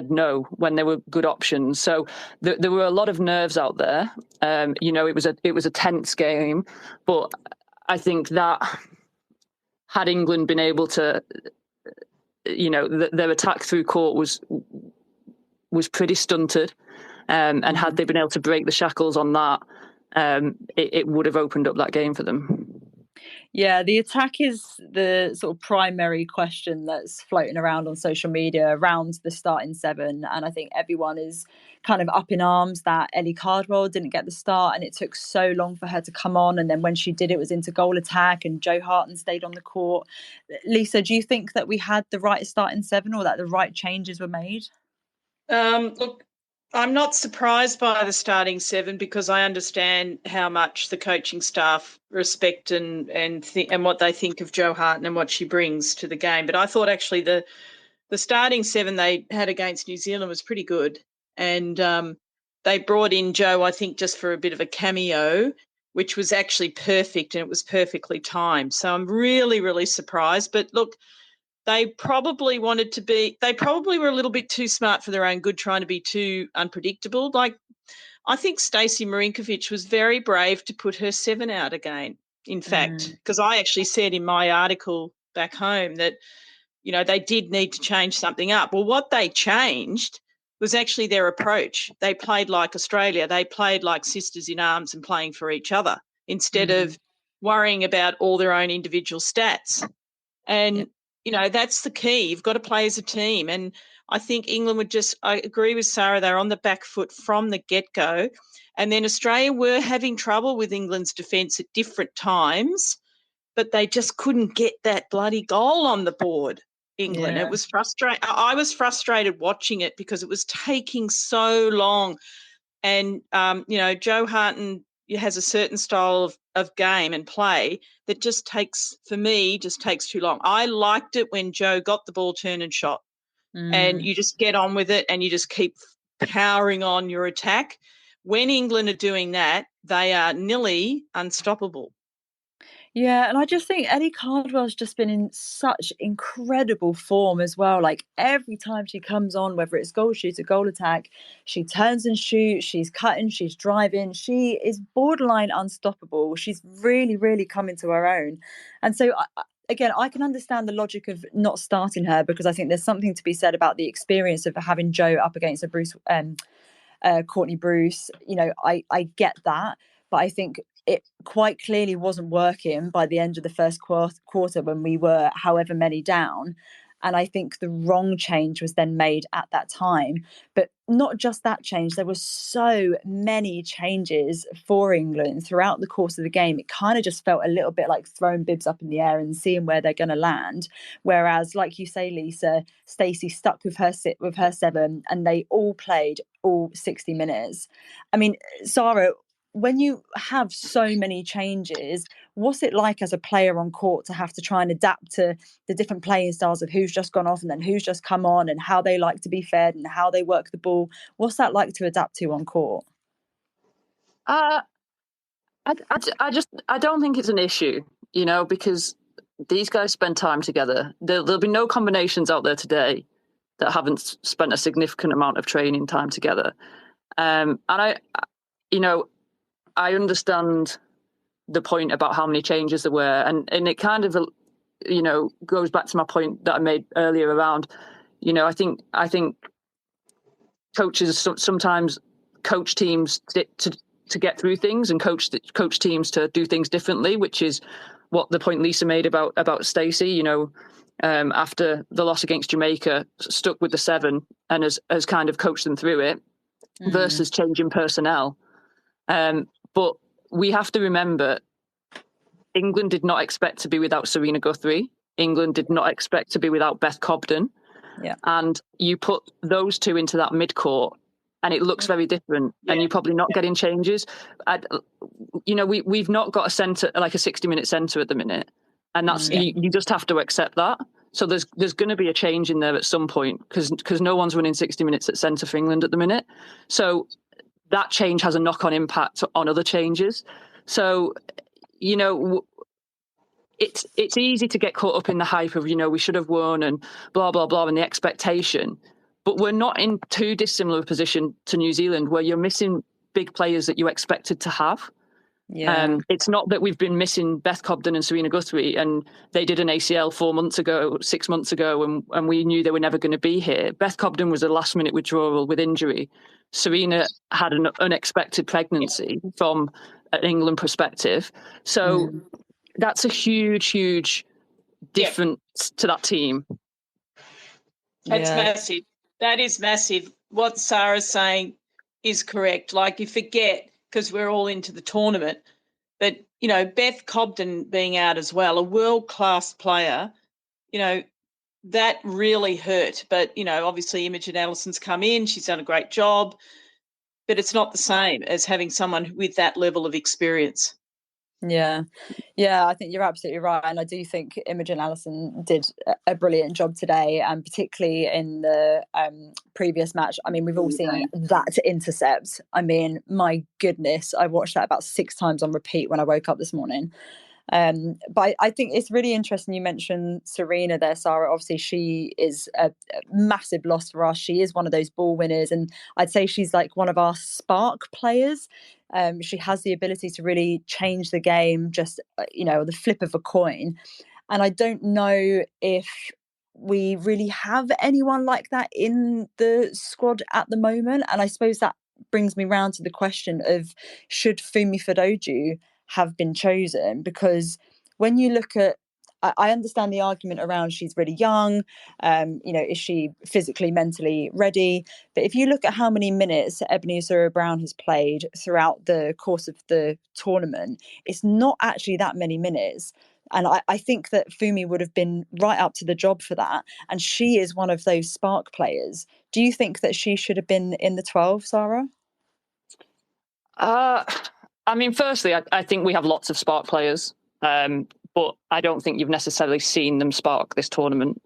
no when there were good options. So there were a lot of nerves out there. It was a tense game, but I think that had England been able to, their attack through court was pretty stunted, and had they been able to break the shackles on that, it would have opened up that game for them. Yeah, the attack is the sort of primary question that's floating around on social media around the starting seven. And I think everyone is kind of up in arms that Ellie Cardwell didn't get the start and it took so long for her to come on. And then when she did, it was into goal attack and Jo Harten stayed on the court. Lisa, do you think that we had the right starting seven or that the right changes were made? Look, I'm not surprised by the starting seven because I understand how much the coaching staff respect and what they think of Jo Harten and what she brings to the game. But I thought actually the starting seven they had against New Zealand was pretty good. And they brought in Jo, I think, just for a bit of a cameo, which was actually perfect and it was perfectly timed. So I'm really, really surprised. But look, they probably were a little bit too smart for their own good, trying to be too unpredictable. I think Stacey Marinkovic was very brave to put her seven out again, in fact, because I actually said in my article back home that, they did need to change something up. Well, what they changed was actually their approach. They played like Australia. They played like sisters in arms and playing for each other instead of worrying about all their own individual stats. And that's the key. You've got to play as a team. And I think England I agree with Sarah, they're on the back foot from the get-go. And then Australia were having trouble with England's defence at different times, but they just couldn't get that bloody goal on the board, England. Yeah. It was frustrating. I was frustrated watching it because it was taking so long. And, Jo Harten has a certain style of game and play that just takes too long. I liked it when Jo got the ball, turned and shot. And you just get on with it and you just keep powering on your attack. When England are doing that, they are nearly unstoppable. Yeah, and I just think Ellie Cardwell's just been in such incredible form as well. Like every time she comes on, whether it's goal shoot or goal attack, she turns and shoots, she's cutting, she's driving. She is borderline unstoppable. She's really, really come into her own. And so, again, I can understand the logic of not starting her because I think there's something to be said about the experience of having Jo up against a Courtney Bruce. I get that, but I think it quite clearly wasn't working by the end of the first quarter when we were however many down. And I think the wrong change was then made at that time. But not just that change, there were so many changes for England throughout the course of the game. It kind of just felt a little bit like throwing bibs up in the air and seeing where they're going to land. Whereas, like you say, Lisa, Stacey stuck with her seven and they all played all 60 minutes. I mean, Sarah, when you have so many changes, what's it like as a player on court to have to try and adapt to the different playing styles of who's just gone off and then who's just come on and how they like to be fed and how they work the ball? What's that like to adapt to on court? I don't think it's an issue, because these guys spend time together. There'll be no combinations out there today that haven't spent a significant amount of training time together. And I understand the point about how many changes there were, and it kind of, goes back to my point that I made earlier around, I think coaches sometimes coach teams to get through things and coach teams to do things differently, which is what the point Lisa made about Stacey, you know, after the loss against Jamaica, stuck with the 7 and has kind of coached them through it versus changing personnel. But we have to remember, England did not expect to be without Serena Guthrie. England did not expect to be without Beth Cobden. Yeah. And you put those two into that mid-court and it looks very different, and you're probably not getting changes. We've not got a centre, like a 60-minute centre at the minute, and that's you just have to accept that. So there's going to be a change in there at some point because no one's running 60 minutes at centre for England at the minute. So that change has a knock-on impact on other changes. So, you know, it's easy to get caught up in the hype of, you know, we should have won and blah, blah, blah, and the expectation. But we're not in too dissimilar a position to New Zealand where you're missing big players that you expected to have. Yeah. It's not that we've been missing Beth Cobden and Serena Guthrie and they did an ACL 6 months ago, and we knew they were never going to be here. Beth Cobden was a last-minute withdrawal with injury. Serena had an unexpected pregnancy from an England perspective. So that's a huge, huge difference to that team. It's massive. That is massive. What Sarah's saying is correct. Like, you forget, because we're all into the tournament, but, you know, Beth Cobden being out as well, a world-class player, you know, that really hurt. But, you know, obviously Imogen Allison's come in. She's done a great job. But it's not the same as having someone with that level of experience. Yeah, I think you're absolutely right, and I do think Imogen Allison did a brilliant job today, and particularly in the previous match. I mean, we've all seen that intercept. I mean, my goodness, I watched that about 6 times on repeat when I woke up this morning. But I think it's really interesting you mentioned Serena there, Sarah. Obviously, she is a massive loss for us. She is one of those ball winners, and I'd say she's like one of our spark players. She has the ability to really change the game, just, you know, the flip of a coin. And I don't know if we really have anyone like that in the squad at the moment. And I suppose that brings me round to the question of, should Fumi Fodoju have been chosen? Because when you look at, I understand the argument around she's really young, you know, is she physically, mentally ready? But if you look at how many minutes Ebony Osura-Brown has played throughout the course of the tournament, it's not actually that many minutes. And I think that Fumi would have been right up to the job for that. And she is one of those spark players. Do you think that she should have been in the 12, Sarah? I mean, firstly, I think we have lots of spark players, but I don't think you've necessarily seen them spark this tournament.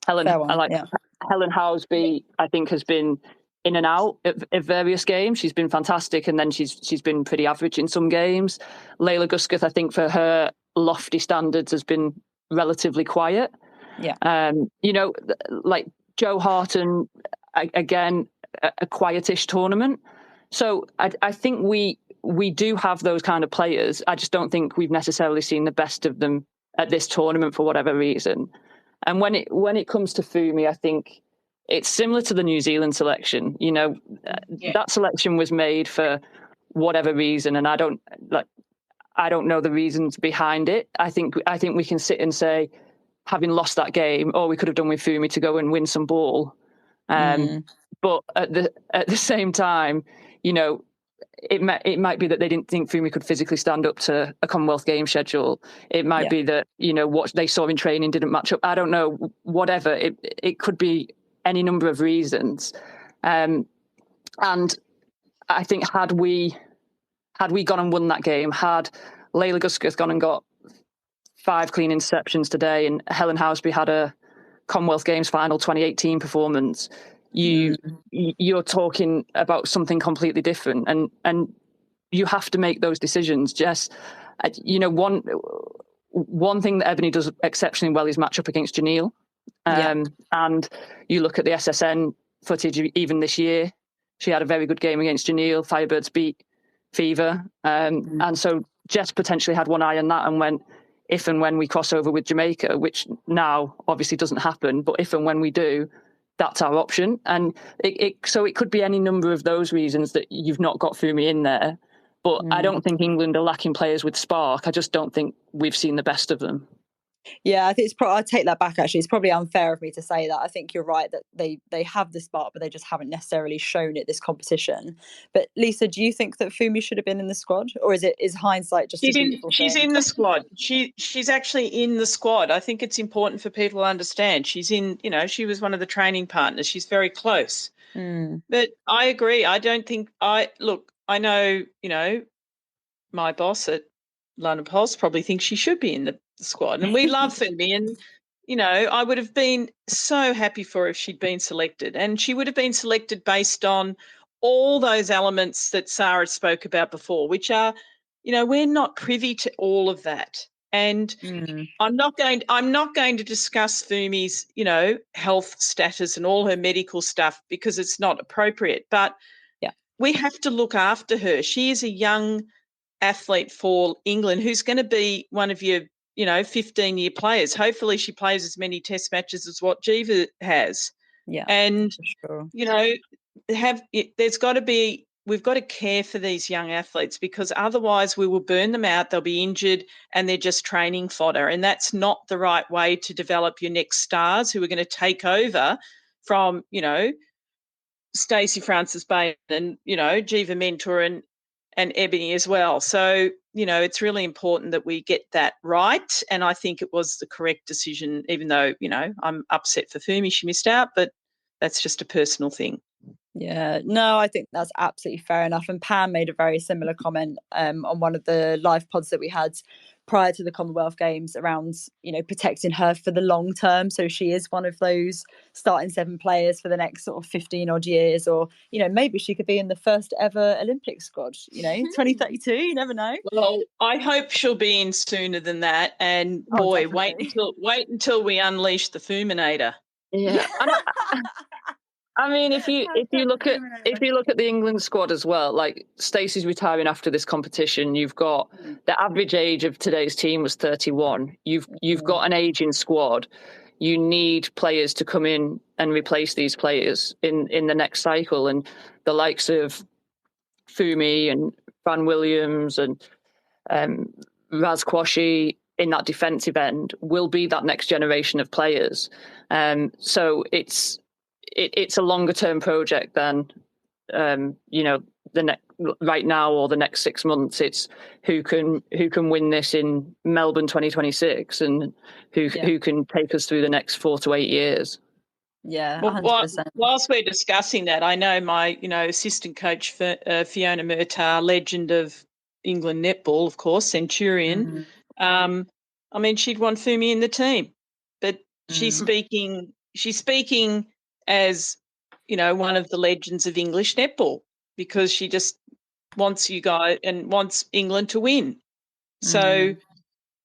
Helen Housby, I think, has been in and out of various games. She's been fantastic, and then she's been pretty average in some games. Layla Gusketh, I think, for her lofty standards, has been relatively quiet. Yeah. You know, like Jo Harton, again, a quietish tournament. So I think we do have those kind of players. I just don't think we've necessarily seen the best of them at this tournament for whatever reason. And when it comes to Fumi, I think it's similar to the New Zealand selection. You know, that selection was made for whatever reason, and I don't know the reasons behind it. I think we can sit and say, having lost that game, we could have done with Fumi to go and win some ball. But at the same time, you know, it might be that they didn't think Fumi could physically stand up to a Commonwealth Games schedule. It might be that, you know, what they saw in training didn't match up. I don't know. Whatever. It could be any number of reasons. And I think had we gone and won that game, had Layla Gusketh gone and got 5 clean interceptions today, and Helen Housby had a Commonwealth Games final 2018 performance, you're talking about something completely different, and you have to make those decisions. Jess, you know, one thing that Ebony does exceptionally well is match up against Janelle. And you look at the SSN footage even this year, she had a very good game against Janelle. Firebirds beat Fever, and so Jess potentially had one eye on that and went, if and when we cross over with Jamaica, which now obviously doesn't happen, but if and when we do, that's our option. And so it could be any number of those reasons that you've not got Fumi in there. But I don't think England are lacking players with spark. I just don't think we've seen the best of them. Yeah, I think it's I take that back, actually. It's probably unfair of me to say that. I think you're right that they have the spark, but they just haven't necessarily shown it this competition. But Lisa, do you think that Fumi should have been in the squad? Or is hindsight just a beautiful she's thing? in the squad. She's actually in the squad. I think it's important for people to understand. She's in, she was one of the training partners. She's very close. But I agree. I don't think I know, my boss at London Pulse probably thinks she should be in the squad. And we love Fumi. And, I would have been so happy for her if she'd been selected. And she would have been selected based on all those elements that Sarah spoke about before, which are, we're not privy to all of that. And I'm not going to discuss Fumi's, health status and all her medical stuff because it's not appropriate. But we have to look after her. She is a young athlete for England who's going to be one of your 15-year players. Hopefully she plays as many test matches as what Jiva has. And for sure. we've got to care for these young athletes, because otherwise we will burn them out, they'll be injured, and they're just training fodder. And that's not the right way to develop your next stars who are going to take over from Stacey Francis-Bayman and Jiva Mentor and Ebony as well. So, it's really important that we get that right. And I think it was the correct decision, even though, I'm upset for Fumi, she missed out, but that's just a personal thing. Yeah, no, I think that's absolutely fair enough. And Pam made a very similar comment on one of the live pods that we had prior to the Commonwealth Games around, protecting her for the long term. So she is one of those starting 7 players for the next sort of 15 odd years, or, maybe she could be in the first ever Olympic squad, 2032, you never know. Well, I hope she'll be in sooner than that. And boy, wait until we unleash the Fuminator. Yeah. I mean, if you look at the England squad as well, like Stacey's retiring after this competition, you've got the average age of today's team was 31. You've got an aging squad. You need players to come in and replace these players in the next cycle, and the likes of Fumi and Van Williams and Raz Quashie in that defensive end will be that next generation of players. So it's a longer term project than right now or the next 6 months. It's who can win this in Melbourne 2026 and who can take us through the next 4 to 8 years. Yeah, 100%. Whilst we're discussing that, I know my assistant coach for Fiona Murtagh, legend of England netball, of course, Centurion. I mean, she'd want Fumi in the team, but she's speaking as one of the legends of English netball, because she just wants you guys and wants England to win. So,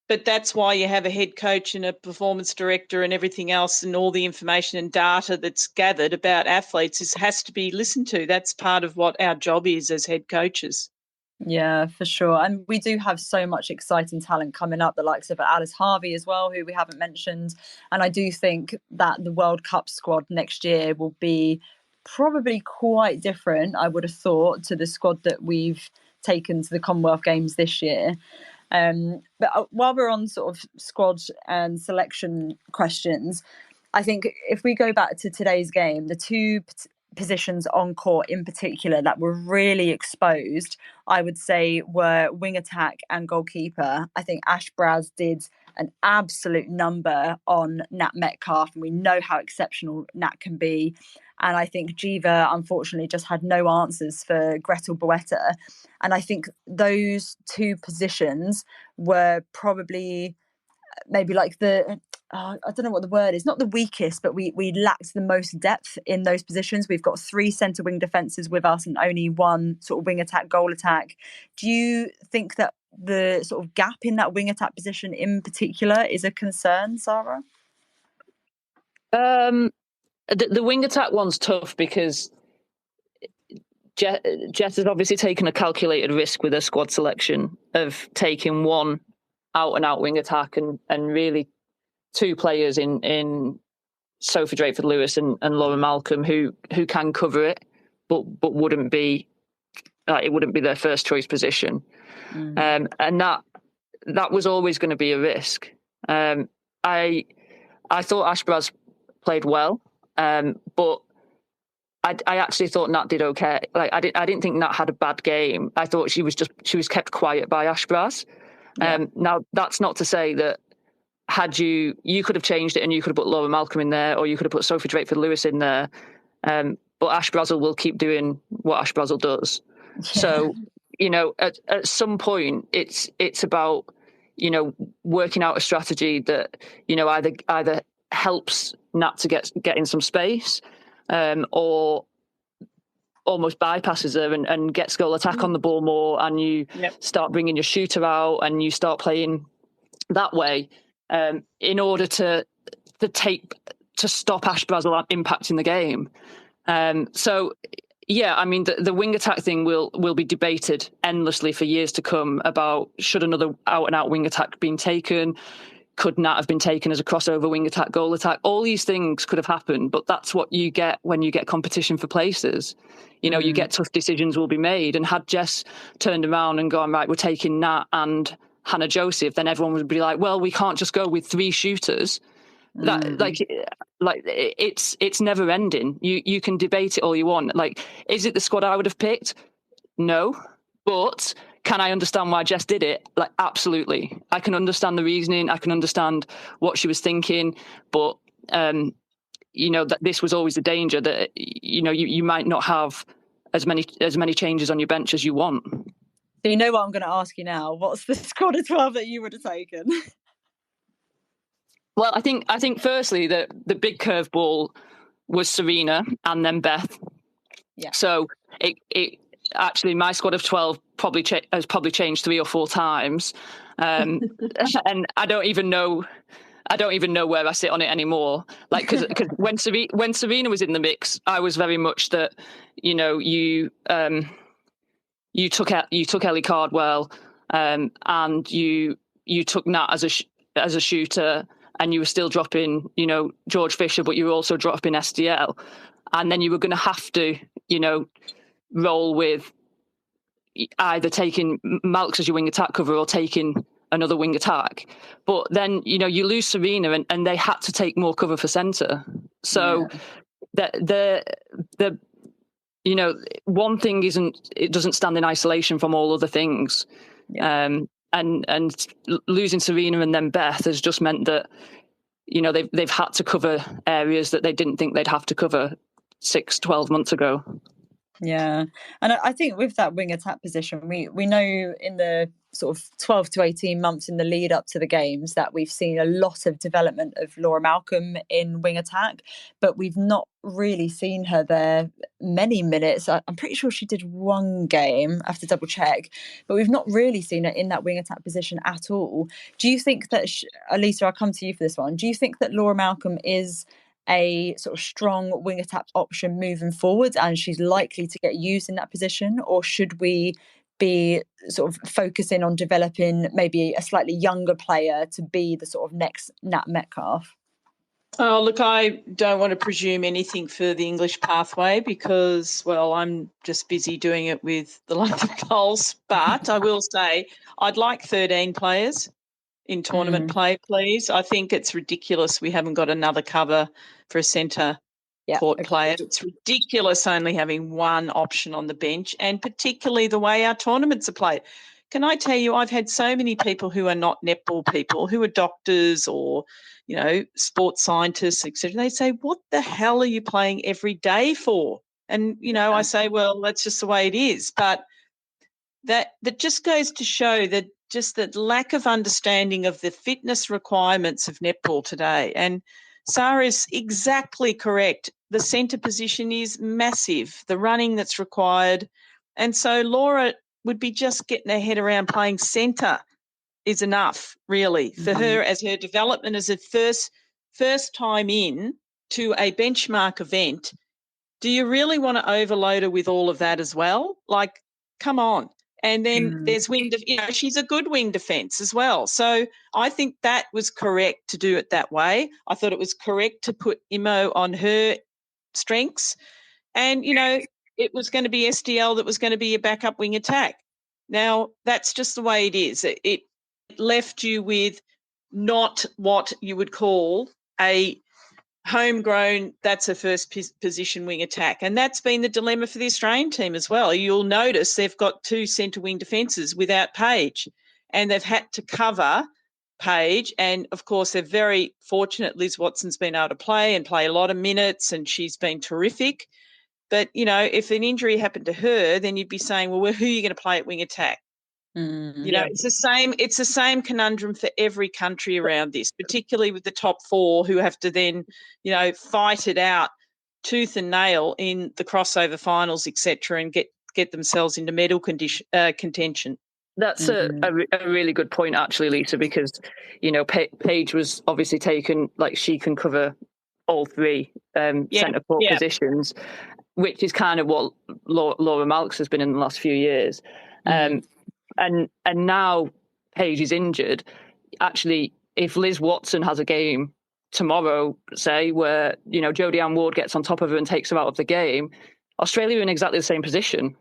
but that's why you have a head coach and a performance director and everything else, and all the information and data that's gathered about athletes has to be listened to. That's part of what our job is as head coaches. Yeah, for sure. And we do have so much exciting talent coming up, the likes of Alice Harvey as well, who we haven't mentioned. And I do think that the World Cup squad next year will be probably quite different, I would have thought, to the squad that we've taken to the Commonwealth Games this year. But while we're on sort of squad and selection questions, I think if we go back to today's game, the two positions on court in particular that were really exposed, I would say, were wing attack and goalkeeper. I think Ash Braz did an absolute number on Nat Metcalf, and we know how exceptional Nat can be. And I think Jiva, unfortunately, just had no answers for Gretel Boetta. And I think those two positions were probably maybe like I don't know what the word is, not the weakest, but we lacked the most depth in those positions. We've got 3 centre wing defences with us and only 1 sort of wing attack, goal attack. Do you think that the sort of gap in that wing attack position in particular is a concern, Sarah? The wing attack one's tough because Jess has obviously taken a calculated risk with her squad selection of taking 1 out-and-out wing attack and really 2 players in Sophie Drakeford-Lewis and Laura Malcolm who can cover it, but wouldn't be it wouldn't be their first choice position, and that was always going to be a risk. I thought Ash Braz played well, but I actually thought Nat did okay. Like I didn't think Nat had a bad game. I thought she was kept quiet by Ash Braz. Now that's not to say that had you could have changed it and you could have put Laura Malcolm in there, or you could have put Sophie Drakeford-Lewis in there. But Ash Brazel will keep doing what Ash Brazel does. Yeah. So, at some point it's about, working out a strategy that, either helps Nat to get in some space, or almost bypasses her and gets goal attack on the ball more, and you start bringing your shooter out and you start playing that way, in order to stop Ash Brazel impacting the game. So yeah, I mean the wing attack thing will be debated endlessly for years to come about should another out and out wing attack been taken. Could Nat have been taken as a crossover wing attack, goal attack? All these things could have happened, but that's what you get when you get competition for places. You get tough decisions will be made. And had Jess turned around and gone, right, we're taking Nat and Hannah Joseph, then everyone would be like, well, we can't just go with 3 shooters. That like it's never ending. You can debate it all you want. Like, is it the squad I would have picked? No, but can I understand why Jess did it? Like, absolutely. I can understand the reasoning. I can understand what she was thinking. But, that this was always the danger that, you might not have as many changes on your bench as you want. So you know what I'm going to ask you now? What's the squad of 12 that you would have taken? Well, I think firstly the big curveball was Serena and then Beth. Yeah. So it actually, my squad of 12 has probably changed 3 or 4 times, and I don't even know where I sit on it anymore. Like, because when Serena was in the mix, I was very much that you took Ellie Cardwell, and you took Nat as a shooter, and you were still dropping George Fisher, but you were also dropping SDL, and then you were going to have to roll with either taking Malks as your wing attack cover or taking another wing attack. But then, you lose Serena and they had to take more cover for centre. So the one thing it doesn't stand in isolation from all other things. Yeah. And losing Serena and then Beth has just meant that, they've had to cover areas that they didn't think they'd have to cover 6-12 months ago. Yeah. And I think with that wing attack position, we know in the sort of 12 to 18 months in the lead up to the games that we've seen a lot of development of Laura Malcolm in wing attack, but we've not really seen her there many minutes. I'm pretty sure she did 1 game, I have to double check, but we've not really seen her in that wing attack position at all. Do you think that, Alisa, I'll come to you for this one, do you think that Laura Malcolm is a sort of strong wing attack option moving forward and she's likely to get used in that position, or should we be sort of focusing on developing maybe a slightly younger player to be the sort of next Nat Metcalfe? Oh, look, I don't want to presume anything for the English pathway because, well, I'm just busy doing it with the London Goals, but I will say I'd like 13 players in tournament play, please. I think it's ridiculous we haven't got another cover for a centre court player. It's ridiculous only having 1 option on the bench, and particularly the way our tournaments are played. Can I tell you, I've had so many people who are not netball people, who are doctors or, sports scientists, etc. They say, what the hell are you playing every day for? And, I say, well, that's just the way it is. But that just goes to show that just that lack of understanding of the fitness requirements of netball today. And Sarah is exactly correct. The centre position is massive, the running that's required. And so Laura would be just getting her head around playing centre is enough, really, for her as her development as a first time in to a benchmark event. Do you really want to overload her with all of that as well? Like, come on. And then there's wing, she's a good wing defence as well. So I think that was correct to do it that way. I thought it was correct to put Imo on her strengths. And, it was going to be SDL that was going to be a backup wing attack. Now, that's just the way it is. It left you with not what you would call a homegrown, that's a first position wing attack. And that's been the dilemma for the Australian team as well. You'll notice they've got 2 centre wing defences without Paige, and they've had to cover Paige. And, of course, they're very fortunate Liz Watson's been able to play a lot of minutes, and she's been terrific. But, if an injury happened to her, then you'd be saying, well, who are you going to play at wing attack? It's the same conundrum for every country around this, particularly with the top 4 who have to then, fight it out tooth and nail in the crossover finals, etc., and get themselves into medal contention. That's a really good point, actually, Lisa, because, Paige was obviously taken, like, she can cover all 3 centre court positions, which is kind of what Laura Malks has been in the last few years. And now Paige is injured. Actually, if Liz Watson has a game tomorrow, say, where, Jodie Ann Ward gets on top of her and takes her out of the game, Australia are in exactly the same position.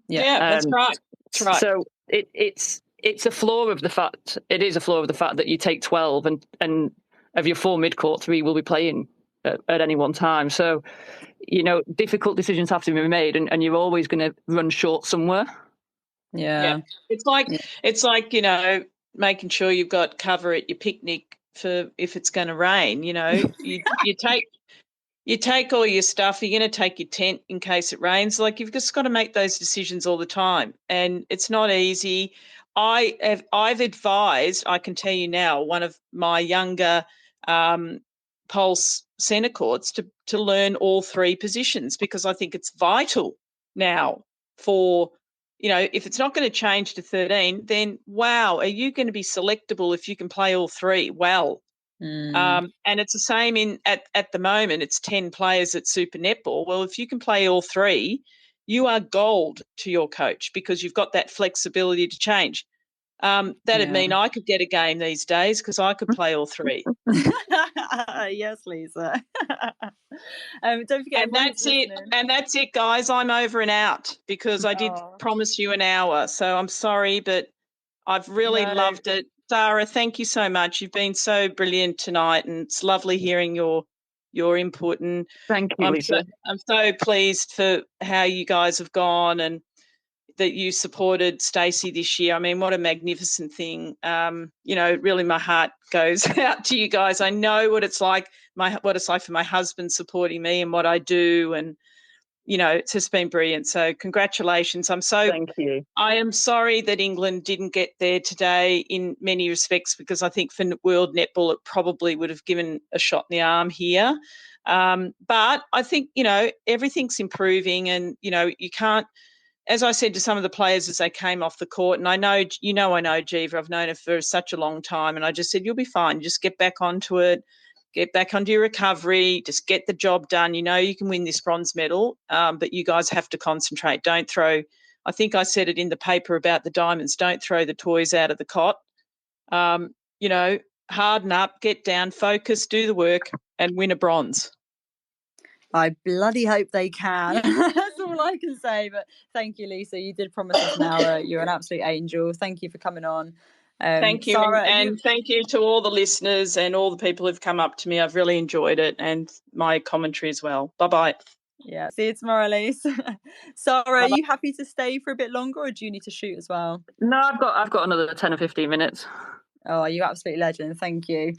Yeah, that's right. That's right. So it's a flaw of the fact, that you take 12 and of your 4 midcourt, 3 will be playing at any one time. So, difficult decisions have to be made, and you're always going to run short somewhere. Yeah. It's like making sure you've got cover at your picnic for if it's going to rain. You take all your stuff. You're going to take your tent in case it rains. Like, you've just got to make those decisions all the time, and it's not easy. I've advised, I can tell you now, one of my younger Pulse centre courts to learn all 3 positions, because I think it's vital now for. If it's not going to change to 13, then wow, are you going to be selectable if you can play all 3? Well, and it's the same at the moment. It's 10 players at Super Netball. Well, if you can play all 3, you are gold to your coach, because you've got that flexibility to change. That'd mean I could get a game these days because I could play all 3. Yes, Lisa. Don't forget, and that's it, guys. I'm over and out, because I did promise you an hour. So I'm sorry, but I've really loved it. Sara, thank you so much. You've been so brilliant tonight, and it's lovely hearing your input. And thank you, Lisa. I'm so pleased for how you guys have gone, and that you supported Stacey this year. I mean, what a magnificent thing. Really my heart goes out to you guys. I know what it's like, for my husband supporting me and what I do, and, it's just been brilliant. So congratulations. Thank you. I am sorry that England didn't get there today in many respects, because I think for World Netball it probably would have given a shot in the arm here. But I think, everything's improving, and, you can't, as I said to some of the players as they came off the court, and I know Jiva, I've known her for such a long time, and I just said, you'll be fine. Just get back onto it, get back onto your recovery, just get the job done. You can win this bronze medal, but you guys have to concentrate. Don't throw, I think I said it in the paper about the diamonds, don't throw the toys out of the cot. Harden up, get down, focus, do the work, and win a bronze. I bloody hope they can. That's all I can say. But thank you, Lisa. You did promise us an hour. You're an absolute angel. Thank you for coming on. Thank you. Sara, and thank you to all the listeners and all the people who've come up to me. I've really enjoyed it, and my commentary as well. Bye-bye. Yeah, see you tomorrow, Lise. Sara, are you happy to stay for a bit longer, or do you need to shoot as well? No, I've got another 10 or 15 minutes. Oh, you absolute legend. Thank you.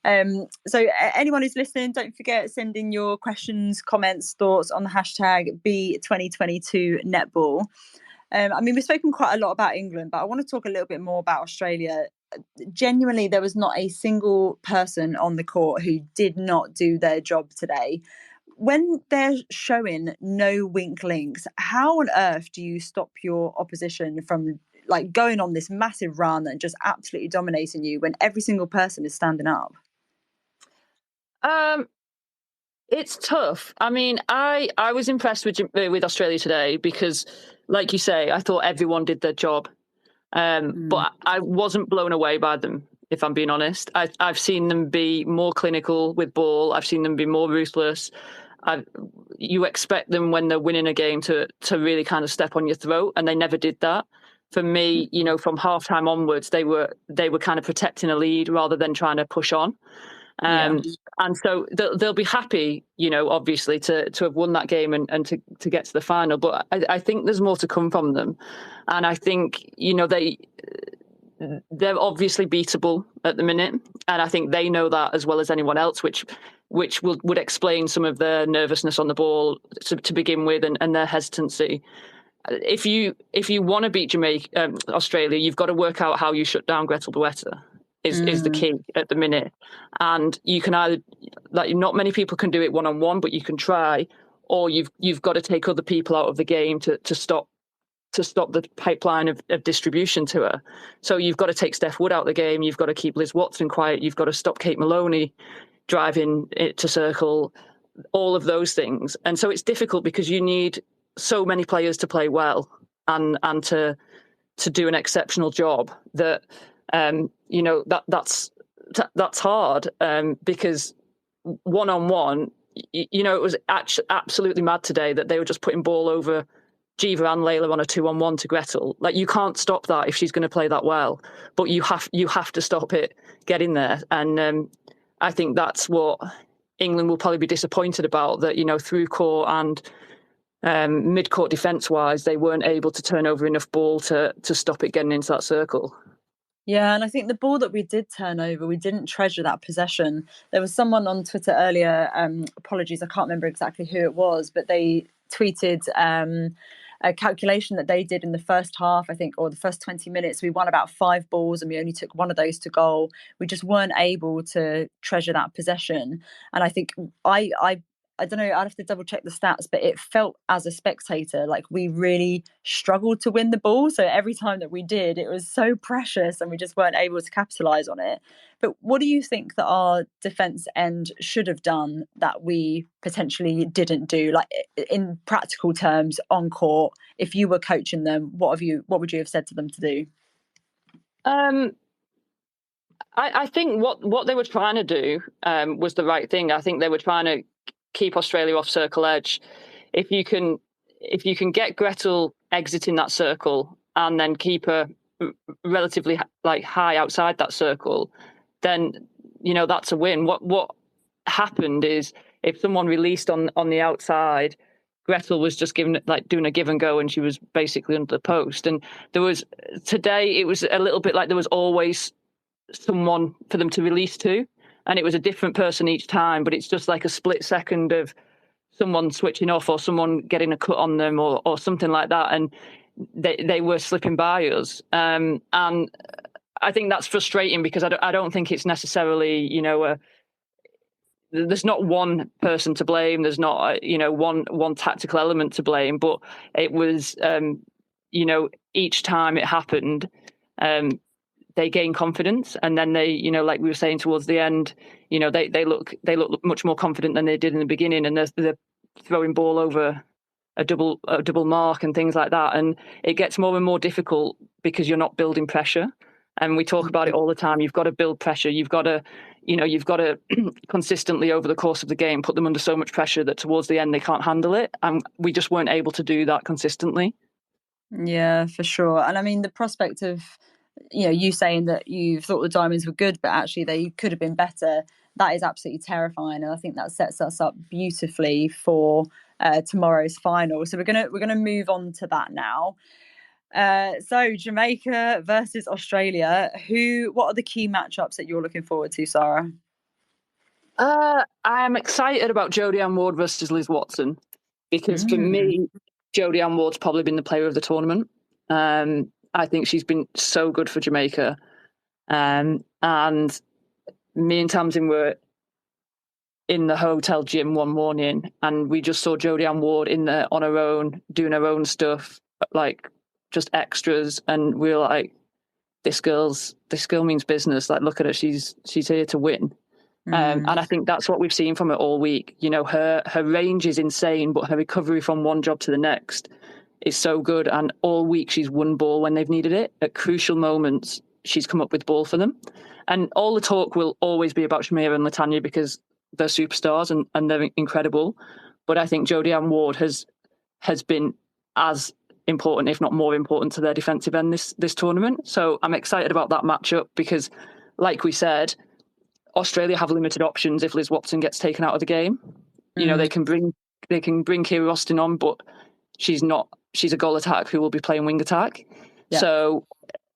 So anyone who's listening, don't forget, send in your questions, comments, thoughts on the hashtag #B2022netball. We've spoken quite a lot about England, but I want to talk a little bit more about Australia. Genuinely, there was not a single person on the court who did not do their job today. When they're showing no wink links, how on earth do you stop your opposition from going on this massive run and just absolutely dominating you when every single person is standing up? It's tough. I was impressed with Australia today, because like you say, I thought everyone did their job. But I wasn't blown away by them, if I'm being honest. I've seen them be more clinical with ball. I've seen them be more ruthless. You expect them when they're winning a game to really kind of step on your throat, and they never did that. For me, from halftime onwards, they were kind of protecting a lead rather than trying to push on. And so they'll be happy, obviously to have won that game and to get to the final. But I think there's more to come from them. And I think, they're obviously beatable at the minute. And I think they know that as well as anyone else, which would explain some of their nervousness on the ball to begin with and their hesitancy. If you want to beat Australia, you've got to work out how you shut down Gretel Boetta. Is the key at the minute. And you can either, not many people can do it one-on-one, but you can try, or you've got to take other people out of the game to stop the pipeline of distribution to her. So you've got to take Steph Wood out of the game, you've got to keep Liz Watson quiet, you've got to stop Kate Maloney driving it to circle, all of those things. And so it's difficult because you need so many players to play well and to do an exceptional job that that's hard because one-on-one, it was actually absolutely mad today that they were just putting ball over Jiva and Layla on a 2-on-1 to Gretel. You can't stop that if she's going to play that well, but you have to stop it getting there. And I think that's what England will probably be disappointed about, that through court and mid-court defence-wise, they weren't able to turn over enough ball to stop it getting into that circle. Yeah, and I think the ball that we did turn over, we didn't treasure that possession. There was someone on Twitter earlier, apologies, I can't remember exactly who it was, but they tweeted a calculation that they did in the first half, I think, or the first 20 minutes. We won about 5 balls and we only took one of those to goal. We just weren't able to treasure that possession. And I think I don't know, I'd have to double check the stats, but it felt as a spectator like we really struggled to win the ball. So every time that we did, it was so precious and we just weren't able to capitalise on it. But what do you think that our defence end should have done that we potentially didn't do? In practical terms, on court, if you were coaching them, what would you have said to them to do? I think what they were trying to do was the right thing. I think they were trying to keep Australia off circle edge. If you can get Gretel exiting that circle and then keep her relatively high outside that circle, then that's a win. What happened is if someone released on the outside, Gretel was just doing a give and go, and she was basically under the post. And today it was a little bit like there was always someone for them to release to. And it was a different person each time, but it's just like a split second of someone switching off or someone getting a cut on them or something like that. And they were slipping by us. And I think that's frustrating because I don't think it's necessarily, there's not one person to blame. There's not, one tactical element to blame, but it was, each time it happened, they gain confidence, and then they, like we were saying towards the end, they look much more confident than they did in the beginning, and they're throwing ball over a double mark and things like that, and it gets more and more difficult because you're not building pressure. And we talk about it all the time. You've got to build pressure. You've got to consistently over the course of the game put them under so much pressure that towards the end they can't handle it, and we just weren't able to do that consistently. Yeah, for sure. And I mean, the prospect of you saying that you thought the Diamonds were good, but actually they could have been better, that is absolutely terrifying. And I think that sets us up beautifully for tomorrow's final. So we're gonna move on to that now. So Jamaica versus Australia. What are the key matchups that you're looking forward to, Sarah? I am excited about Jodie-Ann Ward versus Liz Watson because for me, Jodie-Ann Ward's probably been the player of the tournament. I think she's been so good for Jamaica. And me and Tamsin were in the hotel gym one morning and we just saw Jodie-Ann Ward in there on her own, doing her own stuff, just extras. And we were like, this girl means business. Look at her. She's here to win. And I think that's what we've seen from her all week. Her range is insane, but her recovery from one job to the next is so good. And all week she's won ball when they've needed it. At crucial moments, she's come up with ball for them. And all the talk will always be about Shamira and Latanya because they're superstars and they're incredible. But I think Jodie-Ann Ward has been as important, if not more important, to their defensive end this tournament. So I'm excited about that matchup because, like we said, Australia have limited options if Liz Watson gets taken out of the game. You know, they can bring Kira Austin on, but she's a goal attack who will be playing wing attack. Yeah. So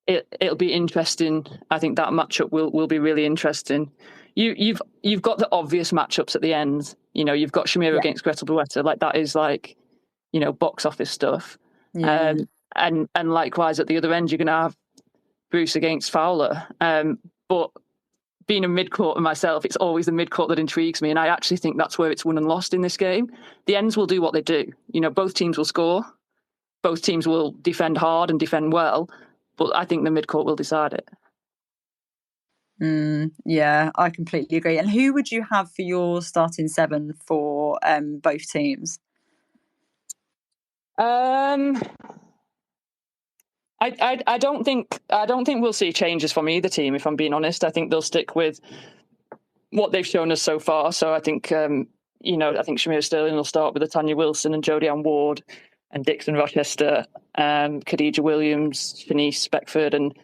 it'll be interesting. I think that matchup will be really interesting. You've got the obvious matchups at the end. You know, you've got Shamira against Gretel Bueta. Like, that is like, you know, box office stuff. Yeah. And likewise at the other end, you're going to have Bruce against Fowler. But being a mid-courter myself, it's always the mid-court that intrigues me. And I actually think that's where it's won and lost in this game. The ends will do what they do. You know, both teams will score. Both teams will defend hard and defend well. But I think the mid-court will decide it. Yeah, I completely agree. And who would you have for your starting 7 for both teams? I don't think we'll see changes from either team, if I'm being honest. I think they'll stick with what they've shown us so far. So I think I think Shamira Sterling will start with Tanya Wilson and Jodie-Ann Ward and Dixon Rochester, Khadija Williams, Shanice Beckford and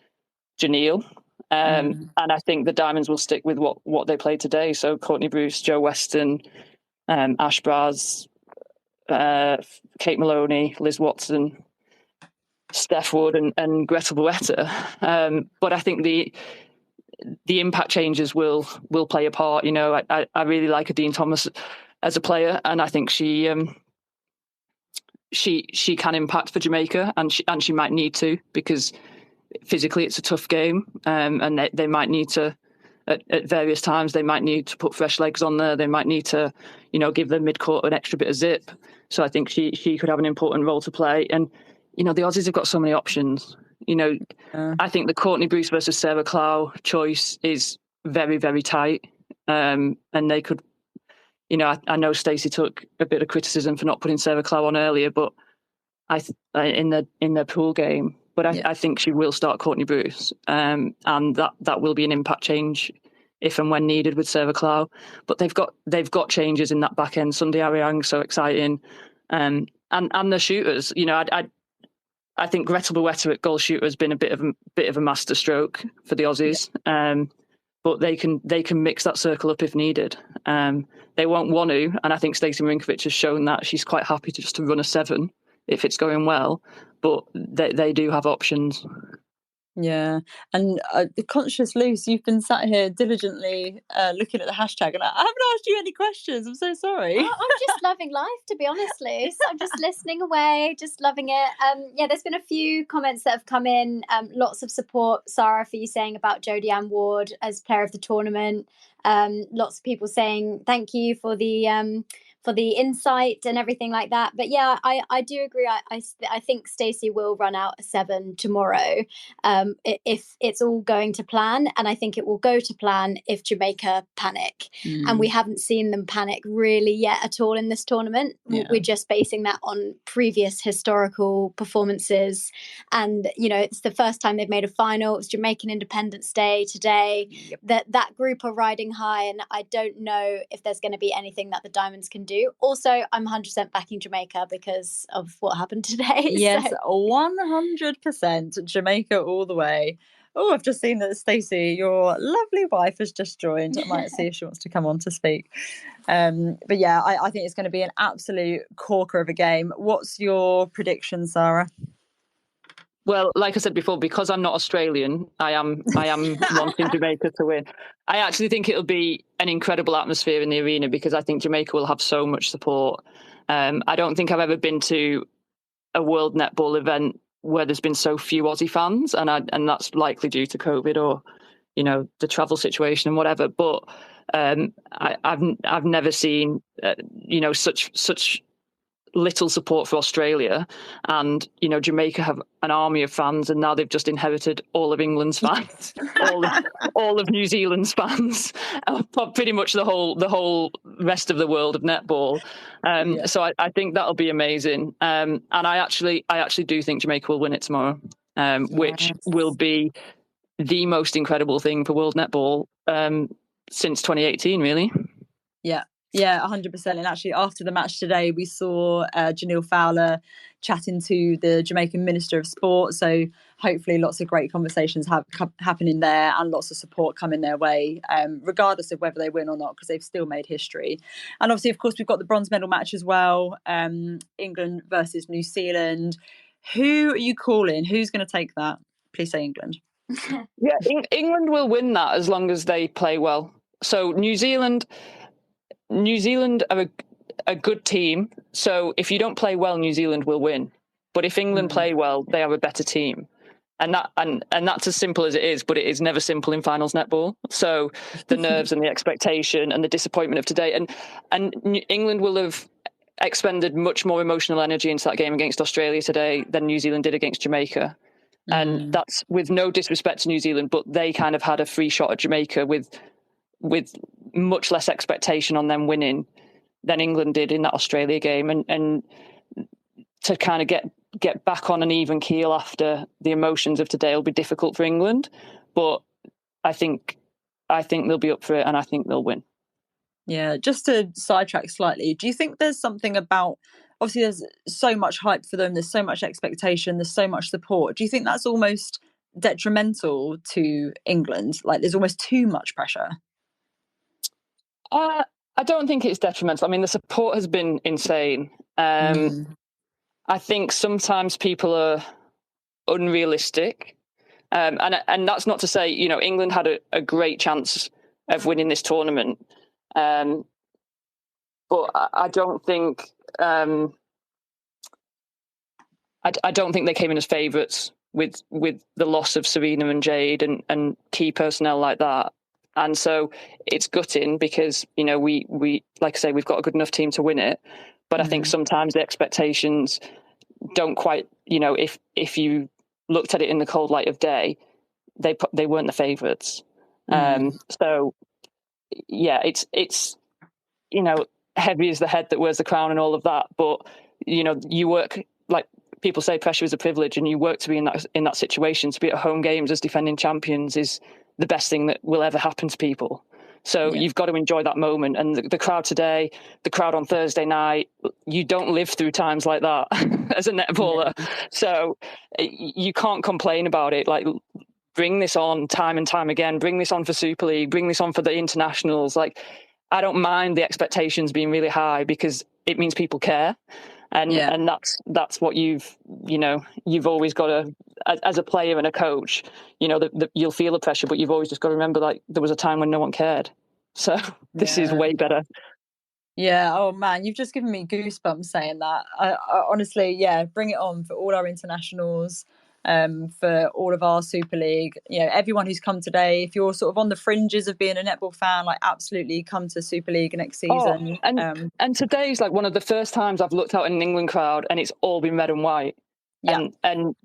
Janelle. And I think the Diamonds will stick with what they played today. So Courtney Bruce, Jo Weston, Ash Braz, Kate Maloney, Liz Watson, Steph Wood and Gretel Bueta. But I think the impact changes will play a part. You know, I really like Adine Thomas as a player, and I think she can impact for Jamaica, and she might need to, because physically it's a tough game, and they might need to at various times they might need to put fresh legs on there. They might need to, you know, give the midcourt an extra bit of zip. So I think she could have an important role to play. And you know, the Aussies have got so many options. You know, I think the Courtney Bruce versus Sarah Clow choice is very, very tight. And they could, you know, I know Stacey took a bit of criticism for not putting Sarah Clow on earlier, but in their pool game. But I think she will start Courtney Bruce, and that will be an impact change if and when needed with Sarah Clow. But they've got changes in that back end. Sunday Ariang, so exciting, and the shooters. You know, I think Gretel Bueta at goal shooter has been a bit of a masterstroke for the Aussies. Yeah. But they can mix that circle up if needed. They won't want to, and I think Stacey Marinkovic has shown that she's quite happy to just run a 7 if it's going well. But they do have options. Yeah, and conscious Luce, you've been sat here diligently looking at the hashtag, and I haven't asked you any questions. I'm so sorry. I'm just loving life, to be honest, Luce. I'm just listening away, just loving it. There's been a few comments that have come in. Lots of support, Sarah, for you saying about Jodie-Ann Ward as player of the tournament. Lots of people saying thank you for the insight and everything like that. But yeah, I do agree. I think Stacey will run out a 7 tomorrow if it's all going to plan. And I think it will go to plan if Jamaica panic. And we haven't seen them panic really yet at all in this tournament. Yeah. We're just basing that on previous historical performances. And, you know, it's the first time they've made a final. It was Jamaican Independence Day today. Yep. That group are riding high. And I don't know if there's going to be anything that the Diamonds can do. Also, I'm 100% backing Jamaica because of what happened today. Yes, 100% Jamaica all the way. Oh, I've just seen that Stacey, your lovely wife, has just joined. I might see if she wants to come on to speak. But yeah, I think it's going to be an absolute corker of a game. What's your prediction, Sarah? Well, like I said before, because I'm not Australian, I am wanting Jamaica to win. I actually think it'll be an incredible atmosphere in the arena because I think Jamaica will have so much support. I don't think I've ever been to a World Netball event where there's been so few Aussie fans, and that's likely due to COVID or, you know, the travel situation and whatever. But I've never seen you know, such little support for Australia, and Jamaica have an army of fans, and now they've just inherited all of England's fans, all of New Zealand's fans, pretty much the whole rest of the world of netball. So I think that'll be amazing, and I actually do think Jamaica will win it tomorrow, which will be the most incredible thing for world netball since 2018, really. Yeah, 100%. And actually, after the match today, we saw Janelle Fowler chatting to the Jamaican Minister of Sport. So hopefully lots of great conversations happening there and lots of support coming their way, regardless of whether they win or not, because they've still made history. And obviously, of course, we've got the bronze medal match as well, England versus New Zealand. Who are you calling? Who's going to take that? Please say England. Yeah, England will win that as long as they play well. So New Zealand are a good team. So if you don't play well, New Zealand will win. But if England play well, they are a better team. And that's as simple as it is, but it is never simple in finals netball. So the nerves and the expectation and the disappointment of today. And England will have expended much more emotional energy into that game against Australia today than New Zealand did against Jamaica. And that's with no disrespect to New Zealand, but they kind of had a free shot at Jamaica with much less expectation on them winning than England did in that Australia game, and to kind of get back on an even keel after the emotions of today will be difficult for England, but I think they'll be up for it, and I think they'll win. Yeah, just to sidetrack slightly, do you think there's something about, obviously there's so much hype for them, there's so much expectation, there's so much support, do you think that's almost detrimental to England? Like there's almost too much pressure? I don't think it's detrimental. I mean, the support has been insane. I think sometimes people are unrealistic. And that's not to say, England had a great chance of winning this tournament. But I don't think I don't think they came in as favourites with the loss of Serena and Jade and key personnel like that. And so it's gutting because, we like I say, we've got a good enough team to win it. But I think sometimes the expectations don't quite, if you looked at it in the cold light of day, they weren't the favourites. So, yeah, it's heavy is the head that wears the crown and all of that. But, you work, like people say, pressure is a privilege, and you work to be in that situation. To be at home games as defending champions is the best thing that will ever happen to people. So you've got to enjoy that moment. And the crowd today, the crowd on Thursday night, you don't live through times like that as a netballer. So you can't complain about it. Like, bring this on time and time again. Bring this on for Super League. Bring this on for the internationals. Like, I don't mind the expectations being really high because it means people care. And that's what you've always got to, as a player and a coach, you'll feel the pressure, but you've always just got to remember, like, there was a time when no one cared. So this is way better. Yeah. Oh man, you've just given me goosebumps saying that. I honestly, bring it on for all our internationals, for all of our Super League. Everyone who's come today, if you're sort of on the fringes of being a netball fan, like absolutely come to Super League next season. And today's like one of the first times I've looked out in an England crowd and it's all been red and white. Yeah. And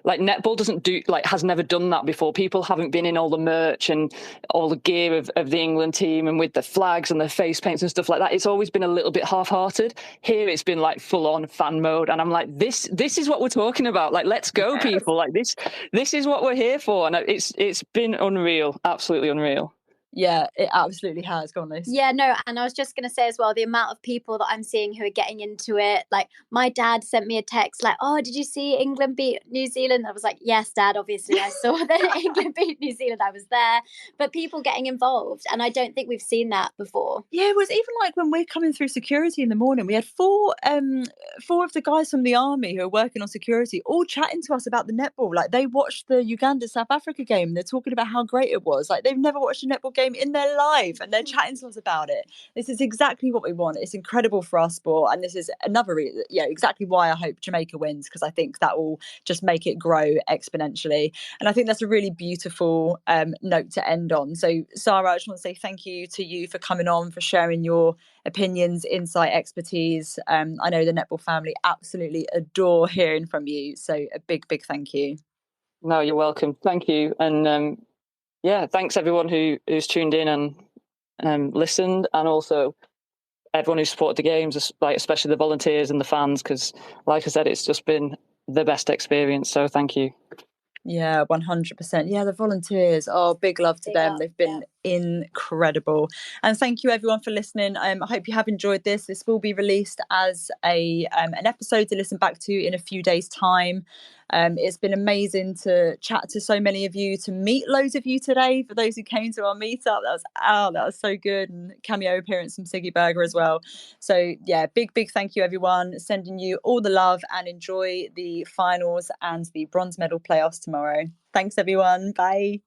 like netball has never done that before. People haven't been in all the merch and all the gear of the England team and with the flags and the face paints and stuff like that. It's always been a little bit half-hearted. Here it's been like full on fan mode, and I'm like, this is what we're talking about. Like, let's go, people. Like this is what we're here for. And it's been unreal, absolutely unreal. Yeah, it absolutely has. Go on, Liz. Yeah, no, and I was just going to say as well, the amount of people that I'm seeing who are getting into it. Like, my dad sent me a text like, oh, did you see England beat New Zealand? I was like, yes, Dad, obviously I saw that England beat New Zealand. I was there. But people getting involved, and I don't think we've seen that before. Yeah, it was even like when we're coming through security in the morning, we had four of the guys from the army who are working on security all chatting to us about the netball. Like, they watched the Uganda-South Africa game. They're talking about how great it was. Like, they've never watched a netball game in their life, and they're chatting to us about it. This is exactly what we want. It's incredible for our sport, and this is another exactly why I hope Jamaica wins, because I think that will just make it grow exponentially. And I think that's a really beautiful note to end on. So Sara, I just want to say thank you to you for coming on, for sharing your opinions, insight, expertise. I know the netball family absolutely adore hearing from you, so a big thank you. No, you're welcome. Thank you. And thanks everyone who's tuned in and listened, and also everyone who supported the games, like especially the volunteers and the fans, because like I said, it's just been the best experience. So thank you. Yeah, 100%. Yeah, the volunteers. Oh, big love to them. They've been incredible. And thank you everyone for listening. I hope you have enjoyed this. This will be released as an episode to listen back to in a few days' time. It's been amazing to chat to so many of you, to meet loads of you today. For those who came to our meetup, that was so good, and cameo appearance from Siggy Berger as well. So yeah, big thank you everyone. Sending you all the love, and enjoy the finals and the bronze medal playoffs tomorrow. Thanks everyone. Bye.